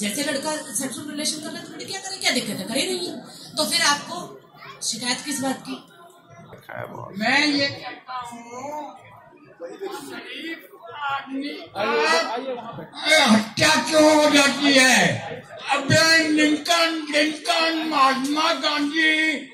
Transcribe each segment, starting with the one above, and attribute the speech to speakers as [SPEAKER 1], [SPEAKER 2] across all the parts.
[SPEAKER 1] जैसे लड़का sexual relation कर रहा है तो लड़कियां करें, क्या दिक्कत है? करे नहीं है तो फिर आपको शिकायत किस बात की?
[SPEAKER 2] मैं ये कहता हूँ हत्या क्यों हो जाती है? अब्राहम लिंकन, महात्मा गांधी,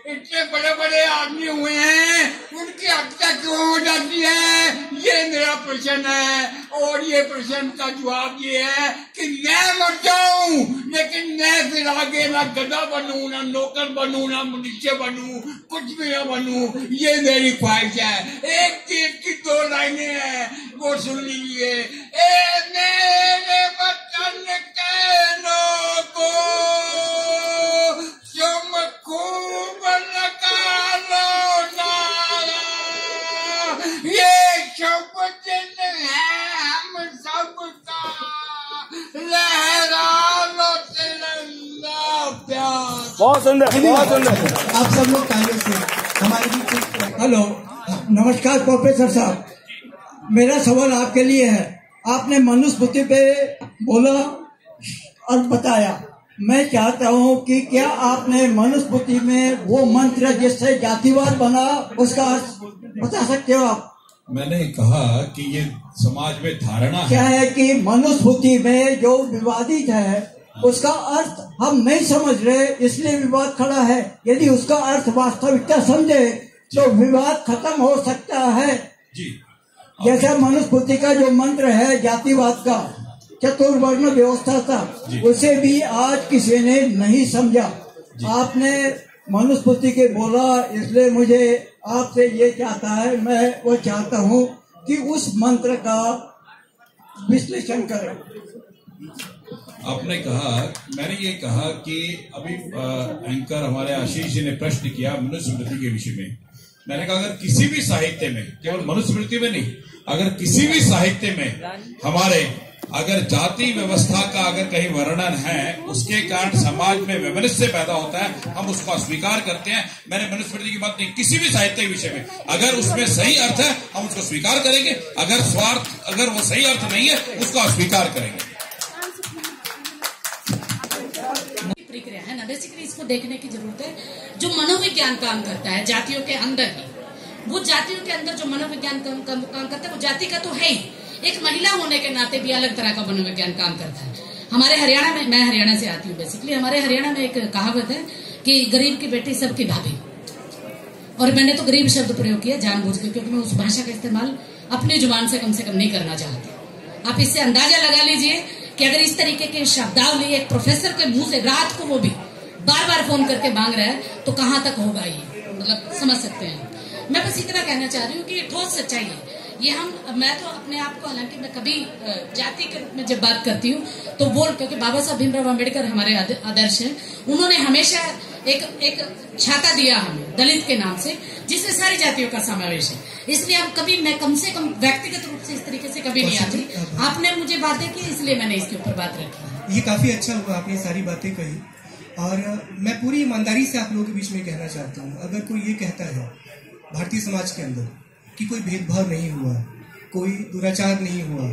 [SPEAKER 2] इतने बड़े बड़े आदमी हुए हैं, उनकी हत्या क्यों हो जाती है? ये मेरा प्रश्न है। और ये प्रश्न का जवाब ये है कि मैं मर जाऊं, लेकिन मैं फिर आगे ना गधा बनूं, ना नौकर बनूं, ना मनुष्य बनूं, कुछ भी ना बनूं। ये मेरी ख्वाहिश है। एक तीर की दो लाइनें हैं, वो सुन लीजिए। ए मेरे वतन के लोगों, तुम खूब लगा लो नारा, ये शुभ दिन है हम सबका, लहरा लो तिरंगा प्यार।
[SPEAKER 3] बहुत सुंदर, बहुत सुंदर।
[SPEAKER 4] आप सब लोग तालियों से हमारे बीच। हेलो, नमस्कार प्रोफेसर साहब, मेरा सवाल आपके लिए है। आपने मनुस्मृति पे बोला और बताया, मैं चाहता हूँ कि क्या आपने मनुस्मृति में वो मंत्र जिससे जातिवाद बना, उसका बता सकते हो आप?
[SPEAKER 5] मैंने कहा कि ये समाज में धारणा
[SPEAKER 4] क्या है कि मनुस्मृति में जो विवादित है उसका अर्थ हम नहीं समझ रहे, इसलिए विवाद खड़ा है। यदि उसका अर्थ वास्तविकता समझे तो विवाद खत्म हो सकता है
[SPEAKER 5] जी।
[SPEAKER 4] जैसा मनुस्मृति का जो मंत्र है जातिवाद का, चतुर्वर्ण व्यवस्था का, उसे भी आज किसी ने नहीं समझा। आपने मनुस्मृति के बोला, इसलिए मुझे आपसे ये चाहता है, मैं वो चाहता हूँ कि उस मंत्र का विश्लेषण करें।
[SPEAKER 5] आपने कहा, मैंने ये कहा कि अभी एंकर हमारे आशीष जी ने प्रश्न किया मनुस्मृति के विषय में। मैंने कहा अगर किसी भी साहित्य में, केवल मनुस्मृति में नहीं, अगर किसी भी साहित्य में हमारे अगर जाति व्यवस्था का अगर कहीं वर्णन है, उसके कारण समाज में वैमनस्य पैदा होता है, हम उसको अस्वीकार करते हैं। मैंने मनुस्मृति की बात नहीं, किसी भी साहित्य के विषय में अगर उसमें सही अर्थ है हम उसको स्वीकार करेंगे, अगर स्वार्थ, अगर वो सही अर्थ नहीं है उसको अस्वीकार करेंगे।
[SPEAKER 1] प्रक्रिया है ना, बेसिकली इसको देखने की जरूरत है। जो मनोविज्ञान काम करता है जातियों के अंदर ही, वो जातियों के अंदर जो मनोविज्ञान काम करता है वो जाति का तो है ही, एक महिला होने के नाते भी अलग तरह का मनोविज्ञान काम करता है। हमारे हरियाणा में, मैं हरियाणा से आती हूँ बेसिकली, हमारे हरियाणा में एक कहावत है कि गरीब की बेटी सबकी भाभी, और मैंने तो गरीब शब्द प्रयोग किया जानबूझ के, क्योंकि मैं उस भाषा का इस्तेमाल अपनी जुबान से कम नहीं करना चाहती। आप इससे अंदाजा लगा लीजिए कि अगर इस तरीके के शब्दावली एक प्रोफेसर के मुंह से रात को वो भी बार बार फोन करके मांग रहा है तो कहाँ तक होगा ये, मतलब समझ सकते हैं। मैं बस इतना कहना चाह रही हूँ कि ठोस सच्चाई है ये। मैं तो अपने आप को, हालांकि मैं कभी जाति के रूप में जब बात करती हूँ तो क्योंकि बाबा साहब भीमराव अम्बेडकर हमारे आदर्श हैं, उन्होंने हमेशा एक छाता दिया हमें दलित के नाम से, जिसमें सारी जातियों का समावेश है। इसलिए हम कभी, मैं कम से कम व्यक्तिगत रूप से इस तरीके से कभी नहीं आती। आपने मुझे बातें की इसलिए मैंने इसके ऊपर बात रखी।
[SPEAKER 6] ये काफी अच्छा हुआ, आपने सारी बातें कही, और मैं पूरी ईमानदारी से आप लोगों के बीच में कहना चाहता हूँ, अगर कोई ये कहता है भारतीय समाज के अंदर कि कोई भेदभाव नहीं हुआ, कोई दुराचार नहीं हुआ,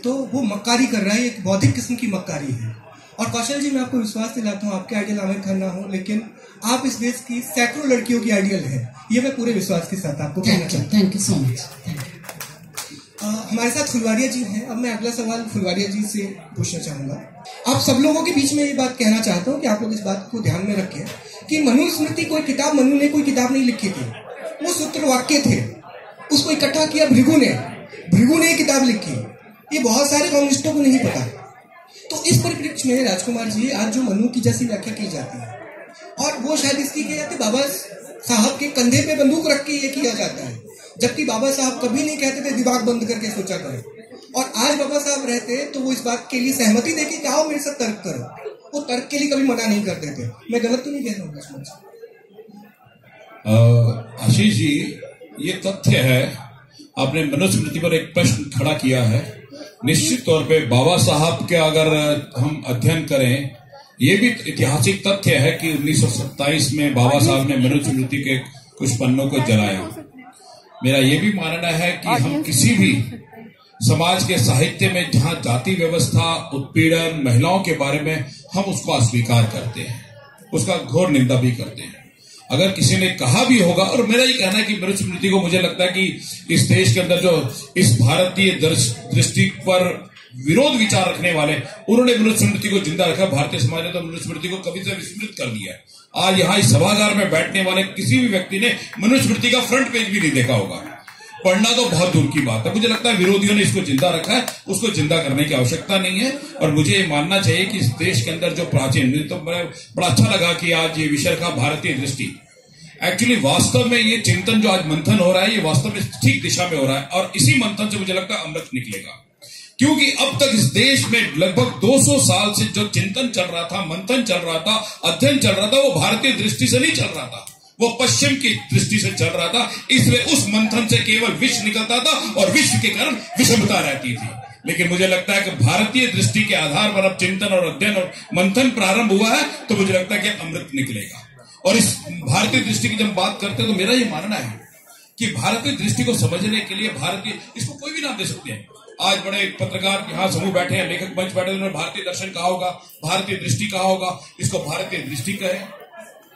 [SPEAKER 6] तो वो मक्कारी कर रहा है, एक बौद्धिक किस्म की मक्कारी है। और कौशल जी, मैं आपको विश्वास दिलाता हूँ, आपके आइडियल आमिर खान ना हो, लेकिन आप इस देश की सैकड़ों लड़कियों की आइडियल है, ये मैं पूरे विश्वास के साथ आपको कहना चाहता हूँ।
[SPEAKER 1] Thank you so much.
[SPEAKER 6] हमारे साथ फुलवारिया जी हैं। अब मैं अगला सवाल फुलवारिया जी से पूछना चाहूंगा। आप सब लोगों के बीच में ये बात कहना चाहता हूँ कि आप लोग इस बात को ध्यान में रखें कि मनुस्मृति कोई किताब, मनु ने कोई किताब नहीं लिखी थी, वो सूत्र वाक्य थे, उसको इकट्ठा किया भृगु ने ये किताब लिखी। ये बहुत सारे कम्युनिस्टों को नहीं पता। तो इस परिप्रेक्ष्य में राजकुमार जी, आज जो मनु की जैसी व्याख्या की जाती है, और वो शायद इसकी की जाती है बाबा साहब के कंधे पे बंदूक रख के ये किया जाता है, जबकि बाबा साहब कभी नहीं कहते थे दिमाग बंद करके सोचा करें। और आज बाबा साहब रहते तो वो इस बात के लिए सहमति देके कि आओ मेरे साथ तर्क करो, वो तर्क के लिए कभी मना नहीं करते थे। मैं गलत तो नहीं कह रहा हूँ?
[SPEAKER 5] आशीष जी, ये तथ्य है, आपने मनुस्मृति पर एक प्रश्न खड़ा किया है। निश्चित तौर पे बाबा साहब के अगर हम अध्ययन करें, ये भी ऐतिहासिक तथ्य है कि 1927 में बाबा साहब ने मनुस्मृति के कुछ पन्नों को जलाया। मेरा ये भी मानना है कि हम किसी भी समाज के साहित्य में जहां जाति व्यवस्था, उत्पीड़न, महिलाओं के बारे में हम उसको अस्वीकार करते हैं, उसका घोर निंदा भी करते हैं। अगर किसी ने कहा भी होगा, और मेरा ये कहना है कि मनुस्मृति को मुझे लगता है कि इस देश के अंदर जो इस भारतीय दृष्टि पर विरोध विचार रखने वाले, उन्होंने मनुस्मृति को जिंदा रखा। भारतीय समाज ने तो मनुस्मृति को कभी से विस्मृत कर दिया है। आज यहाँ इस सभागार में बैठने वाले किसी भी व्यक्ति ने मनुस्मृति का फ्रंट पेज भी नहीं देखा होगा। पढ़ना तो बहुत दूर की बात है। मुझे लगता है विरोधियों ने इसको जिंदा रखा है, उसको जिंदा करने की आवश्यकता नहीं है। और मुझे ये मानना चाहिए कि इस देश के अंदर जो प्राचीन, तो बड़ा अच्छा लगा कि आज ये विषय का भारतीय दृष्टि, एक्चुअली वास्तव में ये चिंतन जो आज मंथन हो रहा है, ये वास्तव में ठीक दिशा में हो रहा है। और इसी मंथन से मुझे लगता है अमृत निकलेगा, क्योंकि अब तक इस देश में लगभग 200 साल से जो चिंतन चल रहा था, मंथन चल रहा था, अध्ययन चल रहा था, वो भारतीय दृष्टि से नहीं चल रहा था, वो पश्चिम की दृष्टि से चल रहा था। इसलिए उस मंथन से केवल विष निकलता था और विश्व के कारण विषमता रहती थी। लेकिन मुझे लगता है कि भारतीय दृष्टि के आधार पर अब चिंतन और अध्ययन और मंथन प्रारंभ हुआ है, तो मुझे लगता है कि अमृत निकलेगा। और इस भारतीय दृष्टि की जब बात करते हैं तो मेरा ये मानना है कि भारतीय दृष्टि को समझने के लिए भारतीय, इसको कोई भी नाम दे सकते हैं। आज बड़े पत्रकार यहाँ समूह बैठे हैं, लेखक मंच बैठे, उन्होंने भारतीय दर्शन कहा होगा, भारतीय दृष्टि कहा होगा। इसको भारतीय दृष्टि कहे,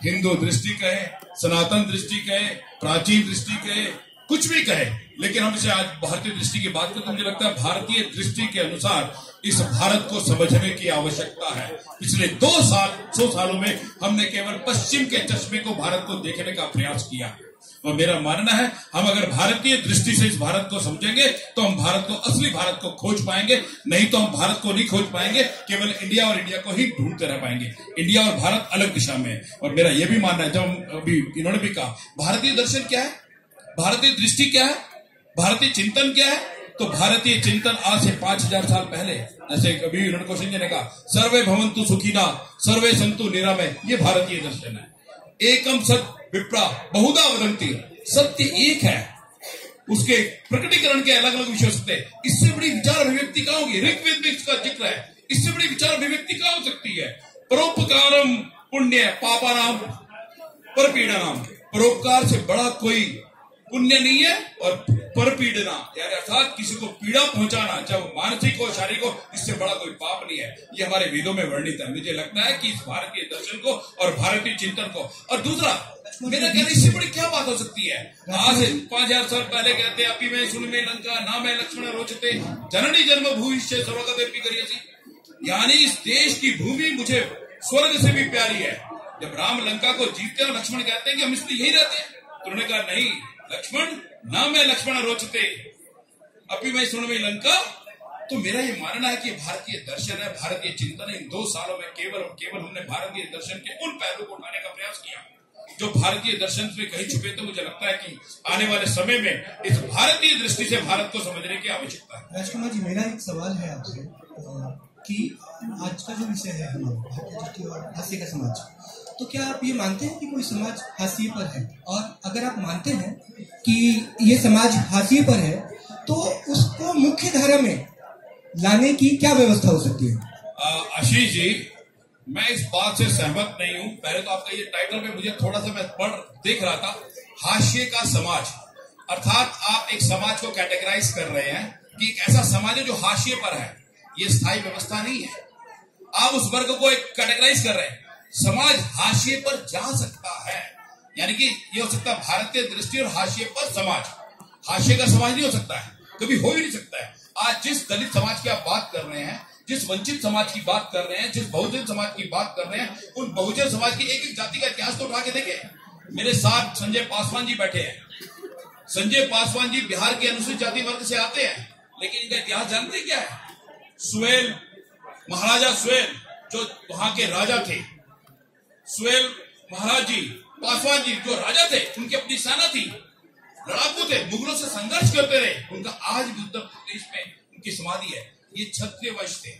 [SPEAKER 5] हिंदू दृष्टि कहे, सनातन दृष्टि कहे, प्राचीन दृष्टि कहे, कुछ भी कहे, लेकिन हम इसे आज भारतीय दृष्टि की बात करते हैं। मुझे लगता है भारतीय दृष्टि के अनुसार इस भारत को समझने की आवश्यकता है। पिछले 200 सालों में हमने केवल पश्चिम के चश्मे को भारत को देखने का प्रयास किया है। और मेरा मानना है, हम अगर भारतीय दृष्टि से इस भारत को समझेंगे तो हम भारत को, असली भारत को खोज पाएंगे। नहीं तो हम भारत को नहीं खोज पाएंगे, केवल इंडिया और इंडिया को ही ढूंढते रह पाएंगे। इंडिया और भारत अलग दिशा में है। और मेरा यह भी मानना है, जब अभी इन्होंने भी कहा भारतीय दर्शन क्या है, भारतीय दृष्टि क्या है, भारतीय चिंतन क्या है, तो भारतीय चिंतन आज से 5000 साल पहले, जैसे कभी उन्होंने क्वेश्चन जी ने कहा, सर्वे भवन्तु सुखिना सर्वे सन्तु निरामय, ये भारतीय दर्शन है। एकम सत विप्रा बहुधा वदन्ति, सत्य एक है, उसके प्रकटीकरण के अलग अलग विषय हो सकते हैं। इससे बड़ी विचार अभिव्यक्ति कहाँ होगी? ऋग्वेद में इसका जिक्र है, इससे बड़ी विचार अभिव्यक्ति कहाँ हो सकती है? परोपकारम पुण्य पापानाम परपीड़नाम, परोपकार से बड़ा कोई पुण्य नहीं है। और परपीड़ना यानी अर्थात किसी को पीड़ा पहुंचाना, चाहे मानसिक हो शारीरिक हो, इससे बड़ा कोई पाप नहीं है। ये हमारे वेदों में वर्णित है। मुझे लगता है कि इस भारतीय दर्शन को और भारतीय चिंतन को, और दूसरा मेरा कहना, इससे बड़ी क्या बात हो सकती है? आज से 5000 साल पहले कहते हैं, अपी में सुन में लंका ना में लक्ष्मण रोचते जननी जन्म भूमिष्य सर्वगति करियसी, यानी इस देश की भूमि मुझे स्वर्ग से भी प्यारी है। जब राम लंका को जीतते हैं, लक्ष्मण कहते हैं कि हम इसलिए यही रहते हैं, तो उन्होंने कहा नहीं, लक्ष्मण ना मैं लक्ष्मण रोचते अपी मैं सुन में लंका। तो मेरा ये मानना है कि भारतीय दर्शन है, भारतीय चिंतन है। इन 2 सालों में केवल और केवल हमने भारतीय दर्शन के उन पहलू को उठाने का प्रयास किया जो भारतीय दर्शन में कहीं छुपे। तो मुझे लगता है कि आने वाले समय में इस भारतीय दृष्टि से भारत को समझने की आवश्यकता है।
[SPEAKER 6] राजकुमार जी, मेरा एक सवाल है आपसे कि आज का जो विषय है हमारा भारतीय दृष्टि और हास्य का समाज, तो क्या आप ये मानते हैं कि कोई समाज हाशिए पर है? और अगर आप मानते हैं कि ये समाज हाशिए पर है, तो उसको मुख्य धारा में लाने की क्या व्यवस्था हो सकती है?
[SPEAKER 5] आशीष जी, मैं इस बात से सहमत नहीं हूं। पहले तो आपका ये टाइटल में मुझे थोड़ा सा मैं देख रहा था, हाशिए का समाज, अर्थात आप एक समाज को कैटेगराइज कर रहे हैं कि एक ऐसा समाज है जो हाशिए पर है। ये स्थायी व्यवस्था नहीं है। आप उस वर्ग को एक कैटेगराइज कर रहे हैं। समाज हाशिए पर जा सकता है, यानी कि ये हो सकता है भारतीय दृष्टि और हाशिए पर समाज। हाशिए का समाज नहीं हो सकता है, कभी हो ही नहीं सकता है। आज जिस दलित समाज की आप बात कर रहे हैं, जिस वंचित समाज की बात कर रहे हैं, जिस बहुजन समाज की बात कर रहे हैं, उन बहुजन समाज की एक एक जाति का इतिहास तो उठा के देखें। मेरे साथ संजय पासवान जी बैठे हैं। संजय पासवान जी बिहार के अनुसूचित जाति वर्ग से आते हैं, लेकिन इनका इतिहास जानते क्या है? सुहेल, महाराजा सुहेल जो वहां के राजा थे, सुहेल महाराज जी पासवान जी जो राजा थे, उनकी अपनी सेना थी, लड़ाकू थे, मुगलों से संघर्ष करते रहे। उनका आज भी उत्तर प्रदेश में उनकी समाधि है। ये क्षत्रिय वंश थे।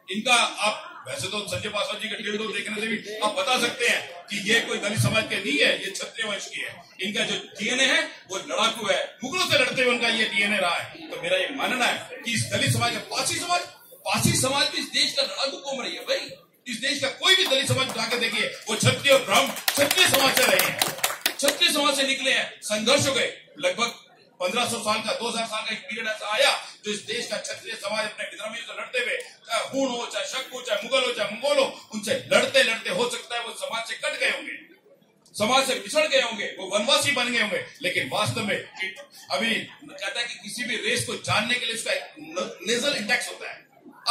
[SPEAKER 5] इनका आप वैसे तो संजय पासवान जी का टेढ़ देखने से भी आप बता सकते हैं कि ये कोई दलित समाज के नहीं है, ये क्षत्रिय वंश की है। इनका जो डीएनए है वो लड़ाकू है, मुगलों से लड़ते हुए उनका ये डीएनए रहा है। तो मेरा ये मानना है कि इस दलित समाज का पासी समाज भी इस देश का लड़ाकू कौम रही है। भाई इस देश का कोई भी दलित समाज उठा के देखिए, वो क्षत्रिय और ब्राह्मण क्षत्रिय समाज से रहे हैं, क्षत्रिय समाज से निकले हैं। संघर्ष हो गए, लगभग 1500 साल का 2000 साल का एक पीरियड ऐसा आया जो इस देश का क्षत्रिय समाज अपने विधर्मियों से लड़ते हुए, चाहे हूण हो, चाहे शक हो, चाहे मुगल हो, चाहे मंगोल हो, उनसे लड़ते लड़ते हो सकता है वो समाज से कट गए होंगे, समाज से पिछड़ गए होंगे, वो वनवासी बन गए होंगे, लेकिन वास्तव में अभी कहता है कि किसी भी रेस को जानने के लिए उसका नेजल इंडेक्स होता है।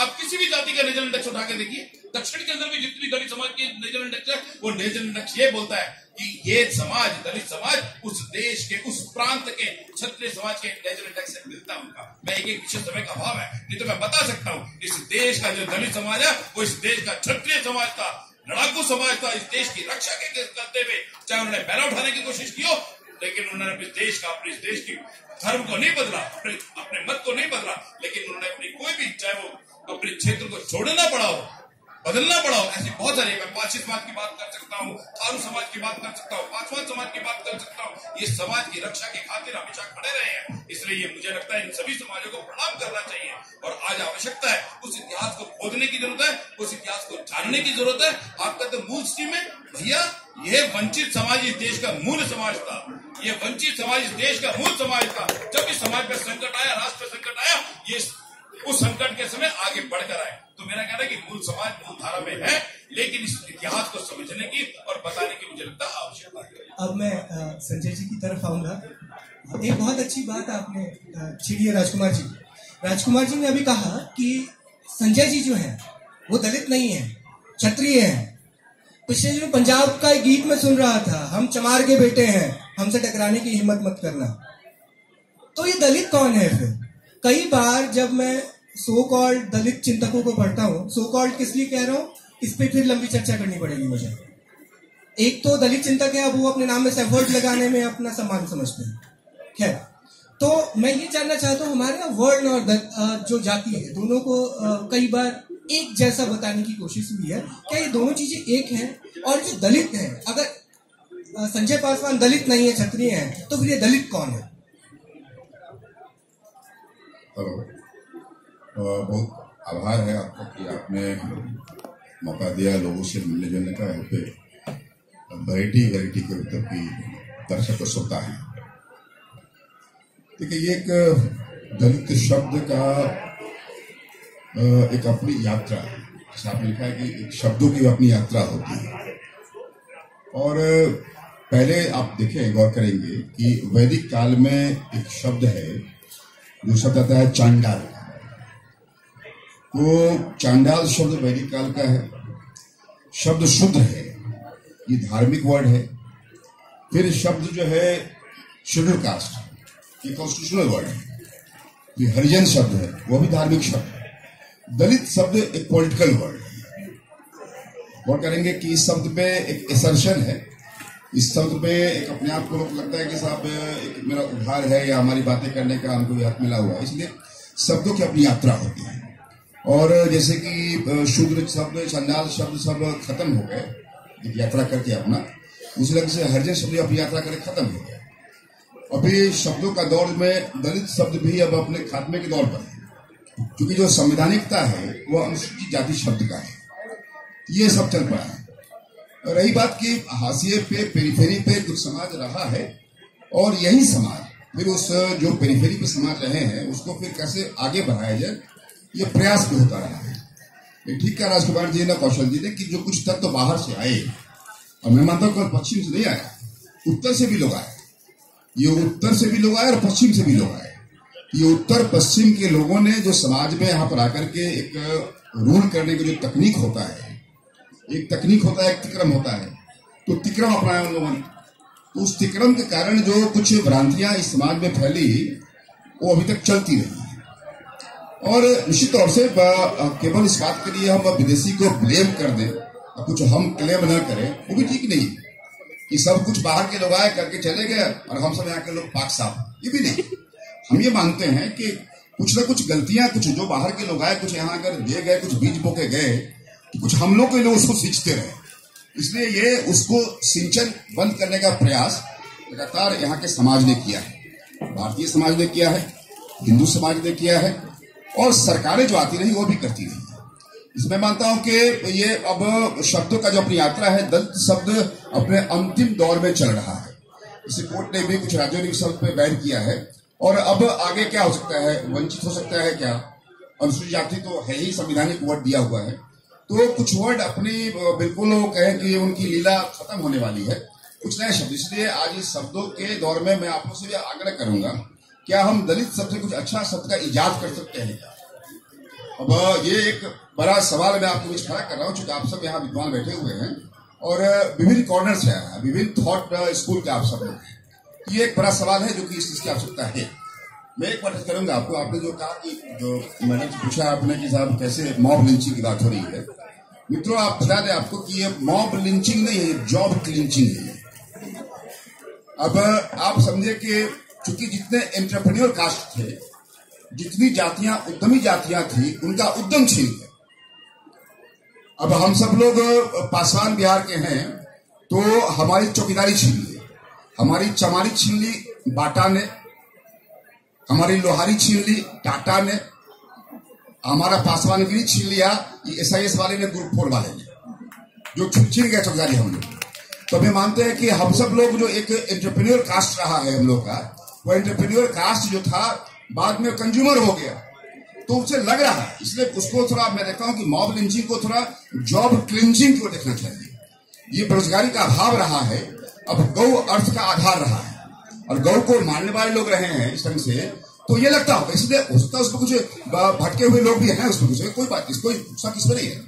[SPEAKER 5] आप किसी भी जाति का नेजल इंडेक्स उठा के देखिए, दक्षिण के अंदर भी जितनी दलित समाज की नेजल इंडेक्स है, वो नेजल इंडेक्स ये बोलता है कि ये समाज, दलित समाज उस देश के, उस प्रांत के क्षत्रिय समाज के नेजल इंडेक्स से मिलता है उनका। मैं एक विशेष समय का अभाव है, नहीं तो मैं बता सकता हूँ इस देश का जो दलित समाज है वो इस देश का क्षत्रिय समाज का, लड़ाकू समाज का, इस देश की रक्षा के करते हुए, चाहे उन्होंने पहला उठाने की कोशिश की हो, लेकिन उन्होंने अपने देश का, अपने देश की धर्म को नहीं बदला, अपने मत को नहीं बदला, लेकिन उन्होंने अपनी कोई भी, चाहे वो अपने क्षेत्र को छोड़ना पड़ा हो, बदलना पड़ा हो, ऐसी बहुत सारी, मैं पारसी समाज की बात कर सकता हूँ, थारू समाज की बात कर सकता हूँ, पासवान समाज की बात कर सकता हूँ। ये समाज की रक्षा की खातिर हमेशा खड़े रहे हैं, इसलिए ये मुझे लगता है इन सभी समाजों को प्रणाम करना चाहिए। और आज आवश्यकता है, उस इतिहास को खोदने की जरूरत है, उस इतिहास को जानने की जरूरत है। आपका तो मूल स्ट्रीम है भैया, ये वंचित समाज इस देश का मूल समाज था, ये वंचित समाज इस देश का मूल समाज था। जब इस समाज पर संकट आया, राष्ट्र पर संकट आया, ये उस संकट के समय आगे बढ़कर आए। तो मेरा कहना है कि मूल समाज मूल धारा में है, लेकिन इस इतिहास को समझने की और बताने की मुझे लगता है आवश्यकता है।
[SPEAKER 6] अब मैं संजय जी की तरफ आऊंगा। एक बहुत अच्छी बात आपने छेड़ी है राजकुमार जी। राजकुमार जी ने अभी कहा कि संजय जी जो है वो दलित नहीं है, क्षत्रिय है। पिछले दिनों पंजाब का एक गीत में सुन रहा था, हम चमार के बेटे हैं, हमसे टकराने की हिम्मत मत करना। तो ये दलित कौन है फिर? कई बार जब मैं सो कॉल्ड दलित चिंतकों को पढ़ता हूँ, सो कॉल्ड किस लिए कह रहा हूँ, इस पे फिर लंबी चर्चा करनी पड़ेगी मुझे। एक तो दलित चिंतक है, अब वो अपने नाम में एफर्ट लगाने में अपना सम्मान समझते हैं। खैर, तो मैं ये जानना चाहता हूँ, हमारे यहाँ वर्ण और जो जाति है दोनों को कई बार एक जैसा बताने की कोशिश हुई है। क्या ये दोनों चीजें एक हैं? और जो दलित है, अगर संजय पासवान दलित नहीं है, क्षत्रिय है, तो फिर ये दलित कौन है?
[SPEAKER 3] हेलो, बहुत आभार है आपका कि आपने मौका दिया लोगों से मिलने जुलने का। यहाँ पे वैरायटी के उत्तर की दर्शक को श्रोता है। देखिए, ये एक दलित शब्द का एक अपनी यात्रा है। जैसे आपने लिखा है कि एक शब्दों की अपनी यात्रा होती है। और पहले आप देखें, गौर करेंगे कि वैदिक काल में एक शब्द है, जो शब्द आता है चांडाल। तो चांडाल शब्द वैदिक काल का है। शब्द शुद्र है, ये धार्मिक वर्ड है। फिर शब्द जो है शेड्यूल कास्ट, ये कॉन्स्टिट्यूशनल वर्ड है। ये हरिजन शब्द है, वो भी धार्मिक शब्द है। दलित शब्द एक पॉलिटिकल वर्ड है। गौर करेंगे कि इस शब्द पे एक एसर्शन है, इस शब्द पे एक अपने आप को लगता है कि साहब एक मेरा उद्धार है या हमारी बातें करने का हमको हक मिला हुआ है। इसलिए शब्दों की अपनी यात्रा होती है। और जैसे कि शूद्र शब्द, चंडाल शब्द सब खत्म हो गए यात्रा करके अपना, उसी तरह से हरिजन शब्द अपनी यात्रा करके खत्म हो गए। अभी शब्दों का दौर में दलित शब्द भी अब अपने खात्मे के दौर पर है, क्योंकि जो संवैधानिकता है वो अनुसूचित जाति शब्द का है। ये सब चल पड़ा है। रही बात की हाशिए पे, पेरिफेरी पे कुछ समाज रहा है, और यही समाज फिर उस जो पेरिफेरी पे समाज रहे हैं उसको फिर कैसे आगे बढ़ाया जाए, ये प्रयास भी होता रहा है। ये ठीक कहा राजकुमार जी ने, कौशल जी ने, कि जो कुछ तत्व तो बाहर से आए, और मैं मानता हूँ पश्चिम से नहीं आया, उत्तर से भी लोग आए। ये उत्तर से भी लोग आए और पश्चिम से भी लोग आए। ये उत्तर पश्चिम के लोगों ने जो समाज में यहाँ पर आकर के एक रूल करने की जो तकनीक होता है, एक तकनीक होता है, एक तिक्रम होता है, तो तिक्रम अपनाया उन लोगों ने। तो उस तिक्रम के कारण जो कुछ भ्रांतियां इस समाज में फैली, वो अभी तक चलती रही है। और निश्चित तौर से केवल इस बात के लिए हम विदेशी को ब्लेम कर दें और कुछ हम क्लेम न करें, वो भी ठीक नहीं कि सब कुछ बाहर के लोग आए करके चले गए और हम सब यहाँ के लोग पाक साफ, ये भी नहीं। हम ये मानते हैं कि कुछ न कुछ गलतियां, कुछ जो बाहर के लोग आए, कुछ यहाँ अगर दे गए, कुछ बीज बोके गए, तो कुछ हम लोग के लोग उसको सींचते रहे। इसलिए ये उसको सिंचन बंद करने का प्रयास लगातार यहाँ के समाज ने किया है। भारतीय समाज ने किया है, हिंदू समाज ने किया है, और सरकारें जो आती रही वो भी करती रही। इसमें मानता हूं कि ये अब शब्दों का जो अपनी यात्रा है, दलित शब्द अपने अंतिम दौर में चल रहा है। इसे कोर्ट ने भी कुछ राज्यों ने शब्द पे बैन किया है, और अब आगे क्या हो सकता है, वंचित हो सकता है क्या? अनुसूचित जाति तो है ही, संविधानिक वर्ड दिया हुआ है, तो कुछ वर्ड अपनी बिल्कुल कहें कि उनकी लीला खत्म होने वाली है, कुछ नए शब्द। इसलिए आज इस शब्दों के दौर में मैं आप लोग से भी आग्रह करूंगा, क्या हम दलित शब्द से कुछ अच्छा शब्द का इजाद कर सकते हैं क्या? अब ये एक बड़ा सवाल मैं आपको बीच खड़ा कर रहा हूँ, चूंकि आप सब यहाँ विद्वान बैठे हुए हैं और विभिन्न कॉर्नर से आया है, विभिन्न थॉट स्कूल के आप सब लोग हैं। ये एक बड़ा सवाल है जो कि इस चीज की आवश्यकता है। मैं एक बात करूंगा आपको, आपने जो कहा कि जो मैंने पूछा आपने कि साहब कैसे मॉब लिंचिंग की बात हो रही है, मित्रों आप बता दें आपको कि ये मॉब लिंचिंग नहीं है, ये जॉब क्लिंचिंग है। अब आप समझे कि चूंकि जितने एंटरप्रेन्योर कास्ट थे, जितनी जातियां उद्यमी जातियां थी, उनका उद्यम छीन गया। अब हम सब लोग पासवान बिहार के हैं, तो हमारी चौकीदारी छीन ली, हमारी चमारी छीन ली बाटा ने, हमारी लोहारी छीन ली टाटा ने, हमारा पासवानगिरी छीन लिया SIS वाले ने, ग्रुप 4 वाले ने, जो छीन गया चौकीदारी हम लोग। तो हमें मानते हैं कि हम सब लोग जो एक एंटरप्रेन्योर कास्ट रहा है हम लोग का, वो एंटरप्रेन्योर कास्ट जो था बाद में कंज्यूमर हो गया, तो उसे लग रहा है, इसलिए उसको थोड़ा मैं देखता हूं कि मॉब लिंचिंग को थोड़ा जॉब क्लिंचिंग को देखना चाहिए। ये बेरोजगारी का अभाव रहा है, अब गौ अर्थ का आधार रहा है और गौ को मारने वाले लोग रहे हैं इस ढंग से, तो ये लगता होगा, इसलिए हो सकता है उसमें कुछ भटके हुए लोग भी हैं उसमें, कुछ कोई बात कोई शक इसमें नहीं है,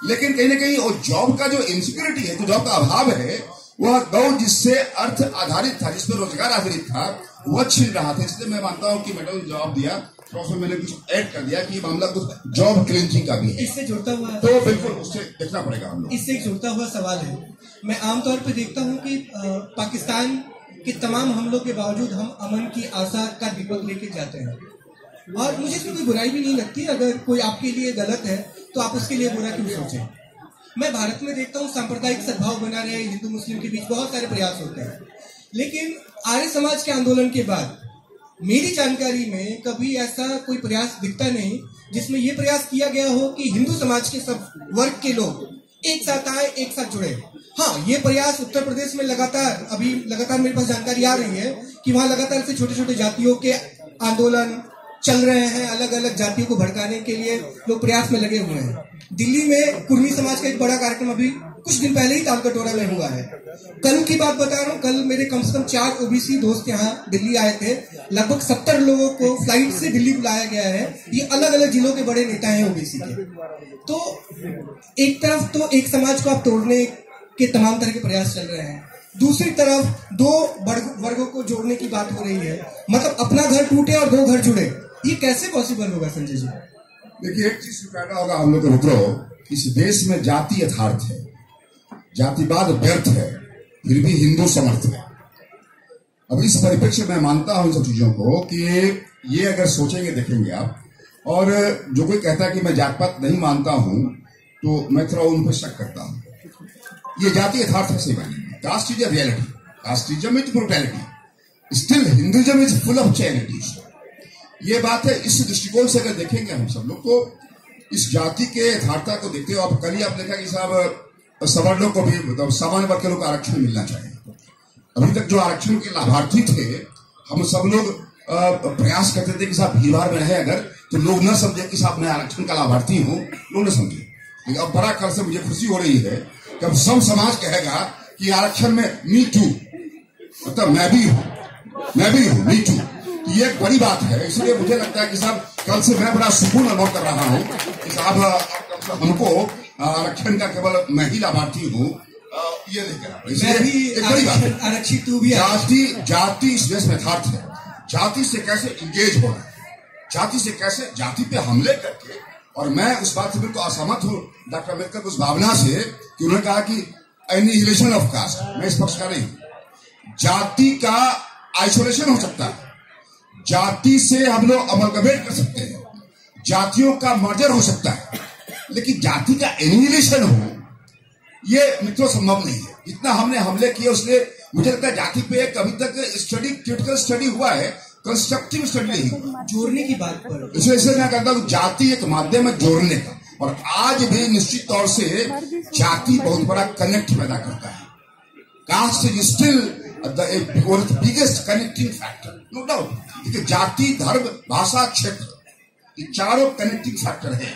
[SPEAKER 3] लेकिन कहीं ना कहीं वो जॉब का जो इनसिक्योरिटी है, जो जॉब का अभाव है, वह गौ जिससे अर्थ आधारित था, जिसमें रोजगार आधारित था, वह छीन रहा था। इसलिए मैं मानता हूं कि मैडम ने जवाब दिया, तो उसमें मैंने कुछ ऐड कर दिया कि मामला कुछ जॉब क्लिंचिंग का भी है।
[SPEAKER 6] इससे जुड़ता हुआ
[SPEAKER 3] तो बिल्कुल उससे देखना पड़ेगा हम लोग।
[SPEAKER 6] इससे एक जुड़ता हुआ सवाल है, मैं आमतौर पर देखता हूं कि पाकिस्तान के तमाम हमलों के बावजूद हम अमन की आशा का दीपक लेके जाते हैं, और मुझे इसमें कोई बुराई भी नहीं लगती। अगर कोई आपके लिए गलत है तो आप उसके लिए बुरा क्यों सोचें। मैं भारत में देखता हूँ सांप्रदायिक सद्भाव बना रहे हिंदू मुस्लिम के बीच बहुत सारे प्रयास होते हैं, लेकिन आर्य समाज के आंदोलन के बाद मेरी जानकारी में कभी ऐसा कोई प्रयास दिखता नहीं जिसमें यह प्रयास किया गया हो कि हिंदू समाज के सब वर्ग के लोग एक साथ आए, एक साथ जुड़े। हाँ, ये प्रयास उत्तर प्रदेश में लगातार मेरे पास जानकारी आ रही है कि वहां लगातार से छोटे छोटे जातियों के आंदोलन चल रहे हैं, अलग अलग जातियों को भड़काने के लिए लोग प्रयास में लगे हुए हैं। दिल्ली में कुर्मी समाज का एक बड़ा कार्यक्रम अभी कुछ दिन पहले ही तालकटोरा में हुआ है। कल की बात बता रहा हूँ, कल मेरे कम से कम 4 OBC दोस्त यहाँ दिल्ली आए थे, लगभग 70 लोगों को फ्लाइट से दिल्ली बुलाया गया है। ये अलग अलग जिलों के बड़े नेता हैं OBC के। तो एक तरफ तो एक समाज को आप तोड़ने के तमाम तरह के प्रयास चल रहे हैं, दूसरी तरफ 2 वर्गों को जोड़ने की बात हो रही है, मतलब अपना घर टूटे और 2 घर जुड़े। ये कैसे पॉसिबल होगा संजय जी?
[SPEAKER 3] देखिए, एक चीज स्वीकारना होगा हम लोग को मित्रों, इस देश में जाति यथार्थ है, जातिवाद व्यर्थ है, फिर भी हिंदू समर्थ है। अब इस परिप्रेक्ष्य में मानता हूं इन सब चीजों को कि ये अगर सोचेंगे देखेंगे आप, और जो कोई कहता है कि मैं जात पात नहीं मानता हूं, तो मैं थोड़ा उन पर शक करता हूं। ये जाति यथार्थ है, सही मानेंगे। Caste is a reality, casteism is brutality, still Hinduism is full of charities. ये बात है, इस दृष्टिकोण से अगर देखेंगे हम सब लोग, तो इस जाति के यथार्थता को देखते हो। आप कल ही आप देखा कि साहब सवर्णों को भी, मतलब सामान्य वर्ग के लोग आरक्षण मिलना चाहिए। अभी तक जो आरक्षण के लाभार्थी थे, हम सब लोग प्रयास करते थे कि साहब भीड़ भाड़ में रहे अगर, तो लोग न समझे कि साहब मैं आरक्षण का लाभार्थी हूं, लोग न समझे। लेकिन अब बड़ा कल से मुझे खुशी हो रही है कि अब सब समाज कहेगा कि आरक्षण में मी टू, मतलब मैं भी हूं, मी टू। ये एक बड़ी बात है। इसलिए मुझे लगता है कि साहब कल से मैं बड़ा सुकून अनुभव कर रहा हूं कि साहब हमको आरक्षण का केवल मैं ही लाभार्थी हूं, ये लेकर एक बड़ी बात है।
[SPEAKER 6] आरक्षित तू भी
[SPEAKER 3] जाति इस देश में यथार्थ है। जाति से कैसे इंगेज होना, जाति से कैसे जाति पे हमले करके, और मैं उस बात से बिल्कुल असहमत हूं डॉक्टर अम्बेडकर की उस भावना से कि उन्होंने कहा कि एनिहिलेशन ऑफ कास्ट, मैं इस पक्ष का नहीं। जाति का आइसोलेशन हो सकता है, जाति से हम लोग अमलगमेट कर सकते हैं, जातियों का मर्जर हो सकता है, लेकिन जाति का एनिहिलेशन हो, ये मित्रों संभव नहीं है। जितना हमने हमले किए उसने, मुझे लगता है जाति पे एक अभी तक स्टडी, क्रिटिकल स्टडी हुआ है, कंस्ट्रक्टिव स्टडी नहीं हुआ।
[SPEAKER 6] जोड़ने की बात पर
[SPEAKER 3] इसलिए मैं कहता हूँ जाति एक माध्यम है जोड़ने का, और आज भी निश्चित तौर से जाति बहुत बड़ा कनेक्ट पैदा करता है। Caste is still biggest connecting factor, no doubt. जाति, धर्म, भाषा, क्षेत्र, ये चारों कनेक्टिंग फैक्टर है।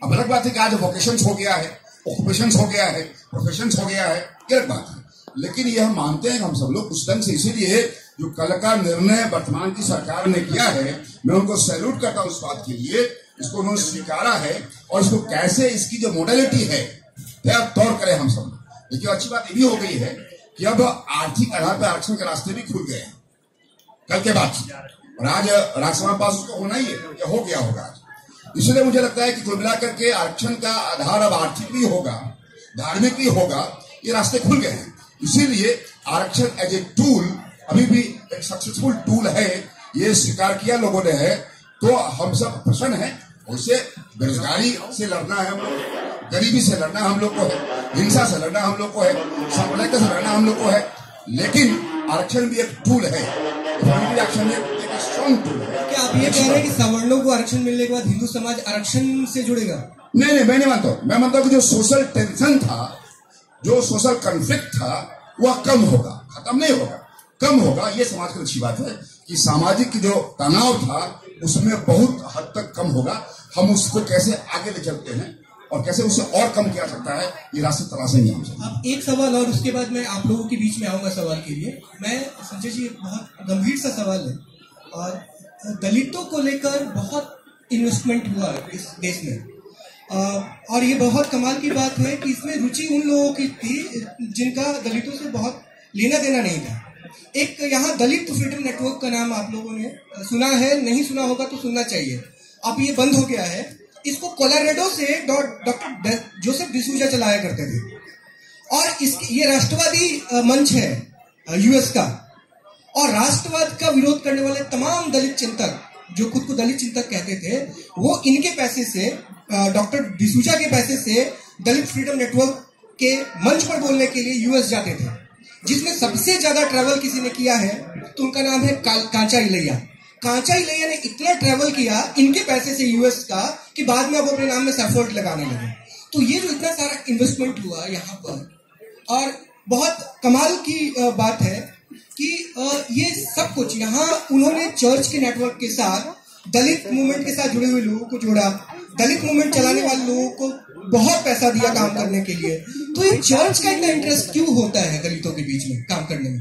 [SPEAKER 3] अब अलग बात है कि आज वोकेशंस हो गया है, ऑक्यूपेशंस हो गया है, प्रोफेशंस हो गया है, ये अलग बात है। लेकिन ये हम मानते हैं हम सब लोग उस ढंग से, इसीलिए जो कल का निर्णय वर्तमान की सरकार ने किया है, मैं उनको सैल्यूट करता हूं उस बात के लिए। इसको उन्होंने स्वीकारा है और इसको कैसे इसकी जो मोडेलिटी है अब तौर करें हम सब। लेकिन अच्छी बात ये भी हो गई है कि अब आर्थिक आधार पर आरक्षण के रास्ते भी खुल गए हैं कल के बाद से, और आज राज्यसभा पास उसको होना ही है या हो गया होगा आज। इसलिए मुझे लगता है कि कुल मिलाकर के आरक्षण का आधार अब आर्थिक भी होगा, धार्मिक भी होगा, ये रास्ते खुल गए हैं। इसीलिए आरक्षण एज ए टूल अभी भी एक सक्सेसफुल टूल है, ये स्वीकार किया लोगों ने है, तो हम सब प्रसन्न हैं। उससे बेरोजगारी से लड़ना है हम लोग, गरीबी से लड़ना हम लोग को है, हिंसा से लड़ना हम लोग को है, सांप्रदायिकता से लड़ना हम लोग को है। लेकिन आरक्षण भी एक टूल है, आरक्षण एक स्ट्रॉन्ग टूल है।
[SPEAKER 6] क्या आप ये कह रहे हैं कि सवर्णों को आरक्षण मिलने के बाद हिंदू समाज आरक्षण से जुड़ेगा?
[SPEAKER 3] नहीं, मैं नहीं मानता हूं। मैं मानता हूं कि जो सोशल टेंशन था, जो सोशल कॉन्फ्लिक्ट था, वह कम होगा, खत्म नहीं होगा, कम होगा। ये समाज की अच्छी बात है कि सामाजिक जो तनाव था उसमें बहुत हद तक कम होगा। हम उसको कैसे आगे ले चलते हैं और कैसे उसे और कम किया सकता है, ये रास्ते तलाशेंगे हम सब।
[SPEAKER 6] अब एक सवाल और उसके बाद मैं आप लोगों के बीच में आऊंगा सवाल के लिए। मैं संजय जी, बहुत गंभीर सा सवाल है, और दलितों को लेकर बहुत इन्वेस्टमेंट हुआ इस देश में, और ये बहुत कमाल की बात है कि इसमें रुचि उन लोगों की थी जिनका दलितों से बहुत लेना देना नहीं था। एक यहाँ दलित फ्रीडम नेटवर्क का नाम आप लोगों ने सुना है, नहीं सुना होगा तो सुनना चाहिए। अब ये बंद हो गया है। इसको कोलोराडो से डॉक्टर जोसेफ डिसूजा चलाया करते थे, और ये राष्ट्रवादी मंच है यूएस का, और राष्ट्रवाद का विरोध करने वाले तमाम दलित चिंतक जो खुद को दलित चिंतक कहते थे, वो इनके पैसे से, डॉक्टर डिसूजा के पैसे से दलित फ्रीडम नेटवर्क के मंच पर बोलने के लिए यूएस जाते थे। जिसमें सबसे ज्यादा ट्रैवल किसी ने किया है तो उनका नाम है कांचा इलैया। कांचा इलैया ने इतना ट्रैवल किया इनके पैसे से यूएस का कि बाद में अब अपने नाम में सैफर्ट लगाने लगे। तो ये जो इतना सारा इन्वेस्टमेंट हुआ यहाँ पर, और बहुत कमाल की बात है कि ये सब कुछ यहाँ उन्होंने चर्च के नेटवर्क के साथ, दलित मूवमेंट के साथ जुड़े हुए लोगों को जोड़ा, दलित मूवमेंट चलाने वाले लोगों को बहुत पैसा दिया काम करने के लिए। तो ये चर्च का इतना इंटरेस्ट क्यों होता है दलितों के बीच में काम करने में?